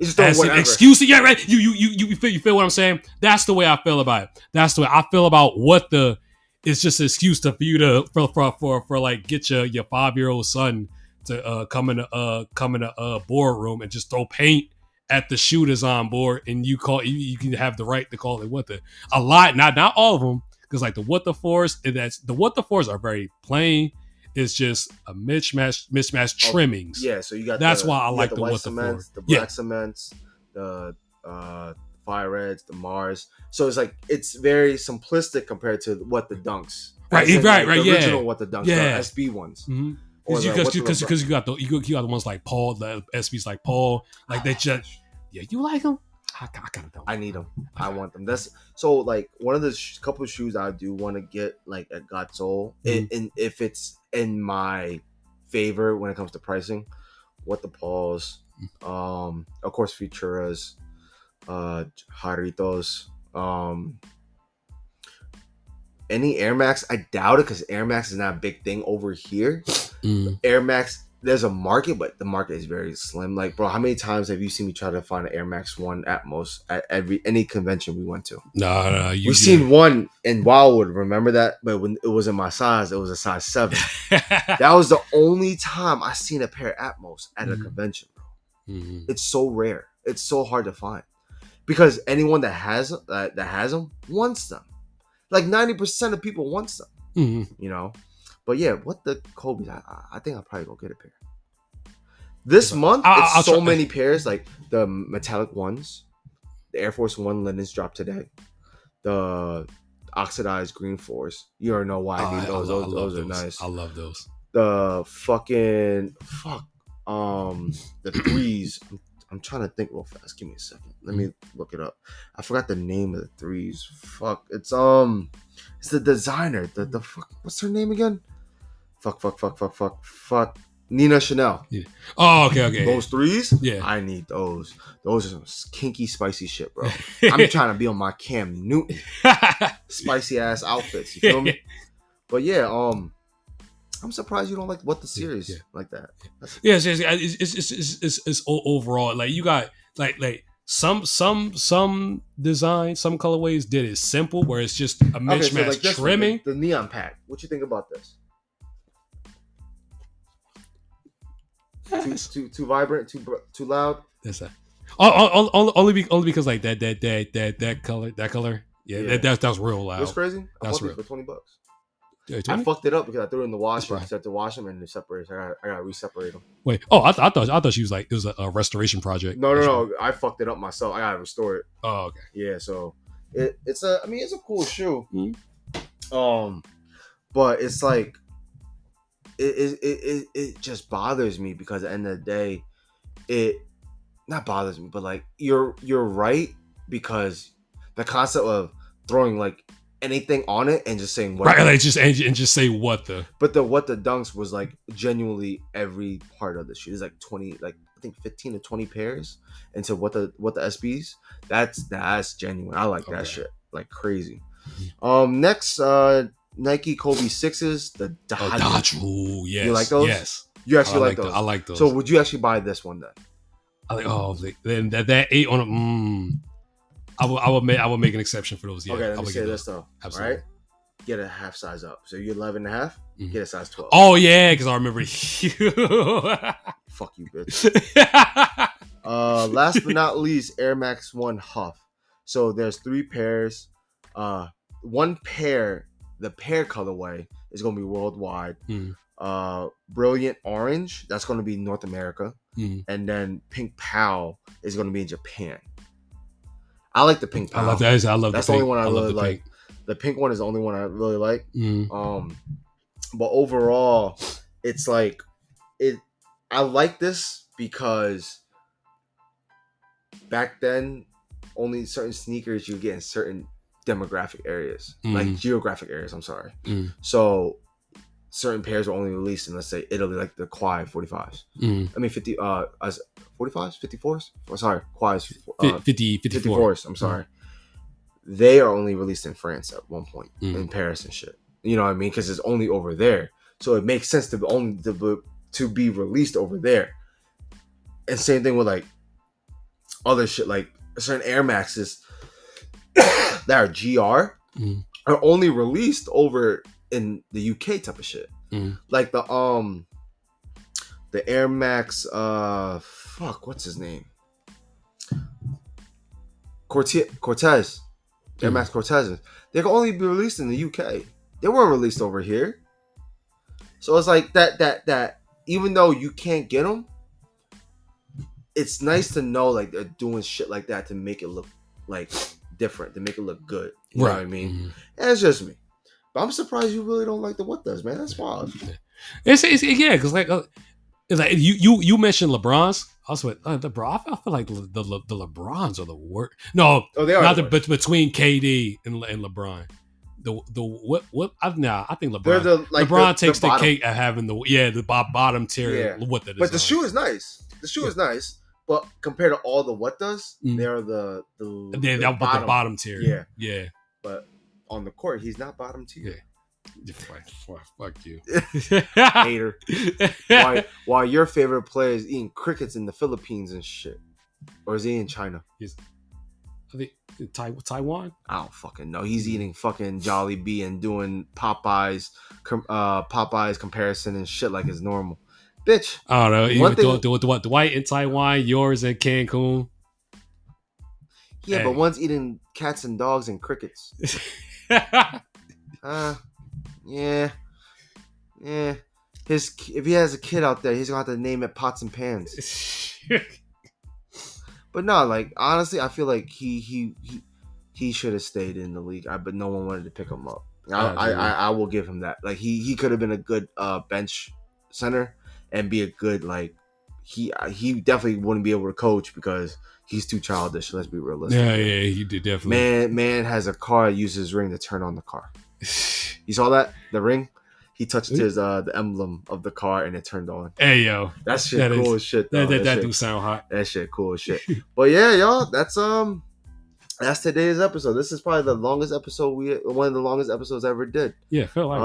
As an excuse, yeah, right. You feel what I'm saying? That's the way I feel about it. That's the way I feel about what the. It's just an excuse for you to for like get your 5-year-old son to come in a boardroom and just throw paint at the shooters on board, and you can have the right to call it what the a lot, not all of them, because like the what the fours, the what the fours are very plain. It's just a mismatch trimmings. Yeah, so you got that's why I like the white what cements, the black cements, the fire reds, the Mars. So it's like it's very simplistic compared to what the dunks. Right, the original what the dunks, the SB ones. Mm-hmm. Because you got the ones like Paul, the SBs like Paul, like they just you like them. I need them. I want them. That's so like one of the couple of shoes I do want to get like at Gatsol, and if it's in my favor when it comes to pricing, what the Pauls, of course Futuras, Jaritos, any Air Max. I doubt it because Air Max is not a big thing over here. Air Max. There's a market, but the market is very slim. Like, bro, how many times have you seen me try to find an Air Max 1 Atmos at any convention we went to? No. We've seen one in Wildwood, remember that? But when it was in my size, it was a size 7. That was the only time I seen a pair of Atmos at a convention, bro. It's so rare. It's so hard to find. Because anyone that has them wants them. Like 90% of people wants them. You know? But yeah, what the Kobe's? I think I'll probably go get a pair. This month, it's so many pairs. Like the metallic ones, the Air Force One linens dropped today. The oxidized green 4s. You already know why I need those. Those are nice. I love those. The fucking the 3s. I'm trying to think real fast. Give me a second. Let me look it up. I forgot the name of the 3s. Fuck. It's the designer. The fuck. What's her name again? Fuck. Nina Chanel. Yeah. Oh, okay. Those 3s? Yeah. I need those. Those are some kinky, spicy shit, bro. I'm trying to be on my Cam Newton. Spicy ass outfits. You feel me? But yeah, I'm surprised you don't like what the series like that. Yes. It's overall like you got like some design, some colorways did it simple where it's just a mismatch trimming. The neon pack. What you think about this? Too vibrant, too loud. That's that. Only because like that color. Yeah. That was real loud. What's crazy? That's real. For $20. Yeah, I fucked it up because I threw it in the washer. I had to wash them and they separated. I gotta re-separate them. Wait. Oh, I thought she was like it was a restoration project. No. I fucked it up myself. I gotta restore it. Oh, okay. Yeah. So It's a cool shoe. Mhm. But it's like it just bothers me because at the end of the day, it not bothers me, but like you're right because the concept of throwing like anything on it and just saying what Right, like just say what the. but the what the dunks was like genuinely every part of the shoe. There's like 20, like I think 15 to 20 pairs into what the SBs. That's genuine. I like that shit like crazy. Next, Nike Kobe Sixes, the Dodgers. Dodge. Ooh, yes. You like those? Yes. You actually like those? I like those. So would you actually buy this one then? I like, then that 8 on a. I would make an exception for those. Yeah. Okay, let I me would say get this those. though. Absolutely. All right, get a half size up. So you're 11 and a half. Mhm. Get a size 12. Oh yeah, because I remember you. Fuck you, bitch. Last but not least, Air Max 1 Huff. So there's 3 pairs. One pair, the pair colorway is gonna be worldwide. Brilliant Orange, that's gonna be North America. And then Pink Pal is gonna be in Japan. I like the Pink Pal. I love that. I love that's the the pink. only one I really like. Pink. The pink one is the only one I really like. But overall, it's like I like this because back then, only certain sneakers you get in certain demographic areas, like geographic areas. I'm sorry. So certain pairs were only released in, let's say, Italy, like the Quai 45s. I mean 50 as 45s, 54s. Oh, sorry, Quais 54s. I'm sorry. They are only released in France at one point, in Paris and shit. You know what I mean? Because it's only over there, so it makes sense to be released over there. And same thing with like other shit, like certain Air Maxes that are GR are only released over in the UK type of shit. Like the Air Max what's his name? Cortez. Air Max Cortezes. They can only be released in the UK. They weren't released over here. So it's like that even though you can't get them, it's nice to know like they're doing shit like that to make it look like different, to make it look good. You know what I mean? And it's just me. But I'm surprised you really don't like the what does, man. That's wild. It's yeah, because like you mentioned LeBron's. I was like, LeBron. I feel like the LeBrons are the worst. No, they are not between KD and LeBron. I think LeBron. LeBron takes the cake at having the bottom tier. Yeah. What that is. But the shoe is nice. The shoe is nice. But compared to all the what does, they're the bottom tier. Yeah. But on the court, he's not bottom tier. Yeah. Fuck you, hater. Why your favorite player is eating crickets in the Philippines and shit, or is he in China? I think Taiwan. I don't fucking know. He's eating fucking Jollibee and doing Popeyes comparison and shit like it's normal. Bitch. I don't know. Dwight in Taiwan, yours in Cancun. Yeah, but one's eating cats and dogs and crickets. Yeah. If he has a kid out there, he's gonna have to name it Pots and Pans. But no, like honestly, I feel like he should have stayed in the league. But no one wanted to pick him up. I will give him that. Like he could have been a good bench center and be a good like he definitely wouldn't be able to coach because he's too childish. Let's be realistic. Yeah, he did definitely. Man has a car, uses his ring to turn on the car. You saw that? The ring? He touched his the emblem of the car and it turned on. Hey yo, that shit cool as shit. Though. That do sound hot. That shit cool as shit. But yeah, y'all, that's today's episode. This is probably the longest episode one of the longest episodes I ever did. Yeah, felt like.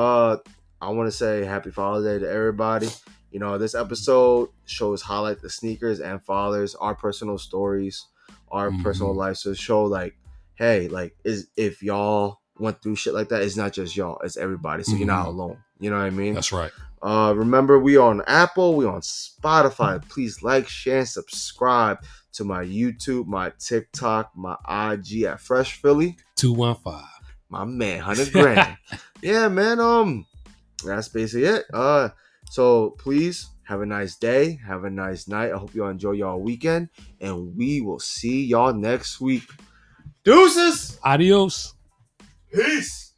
I want to say Happy Father's Day to everybody. You know, this episode highlight the sneakers and fathers, our personal stories, our personal life. So show like, hey, like if y'all went through shit like that, it's not just y'all, it's everybody. So you're not alone. You know what I mean? That's right. Remember, we on Apple, we on Spotify. Please like, share, and subscribe to my YouTube, my TikTok, my IG at Fresh Philly 215. My man, 100 grand. Yeah, man. That's basically it. So please have a nice day, have a nice night. I hope y'all enjoy y'all weekend, and we will see y'all next week. Deuces. Adios. Peace.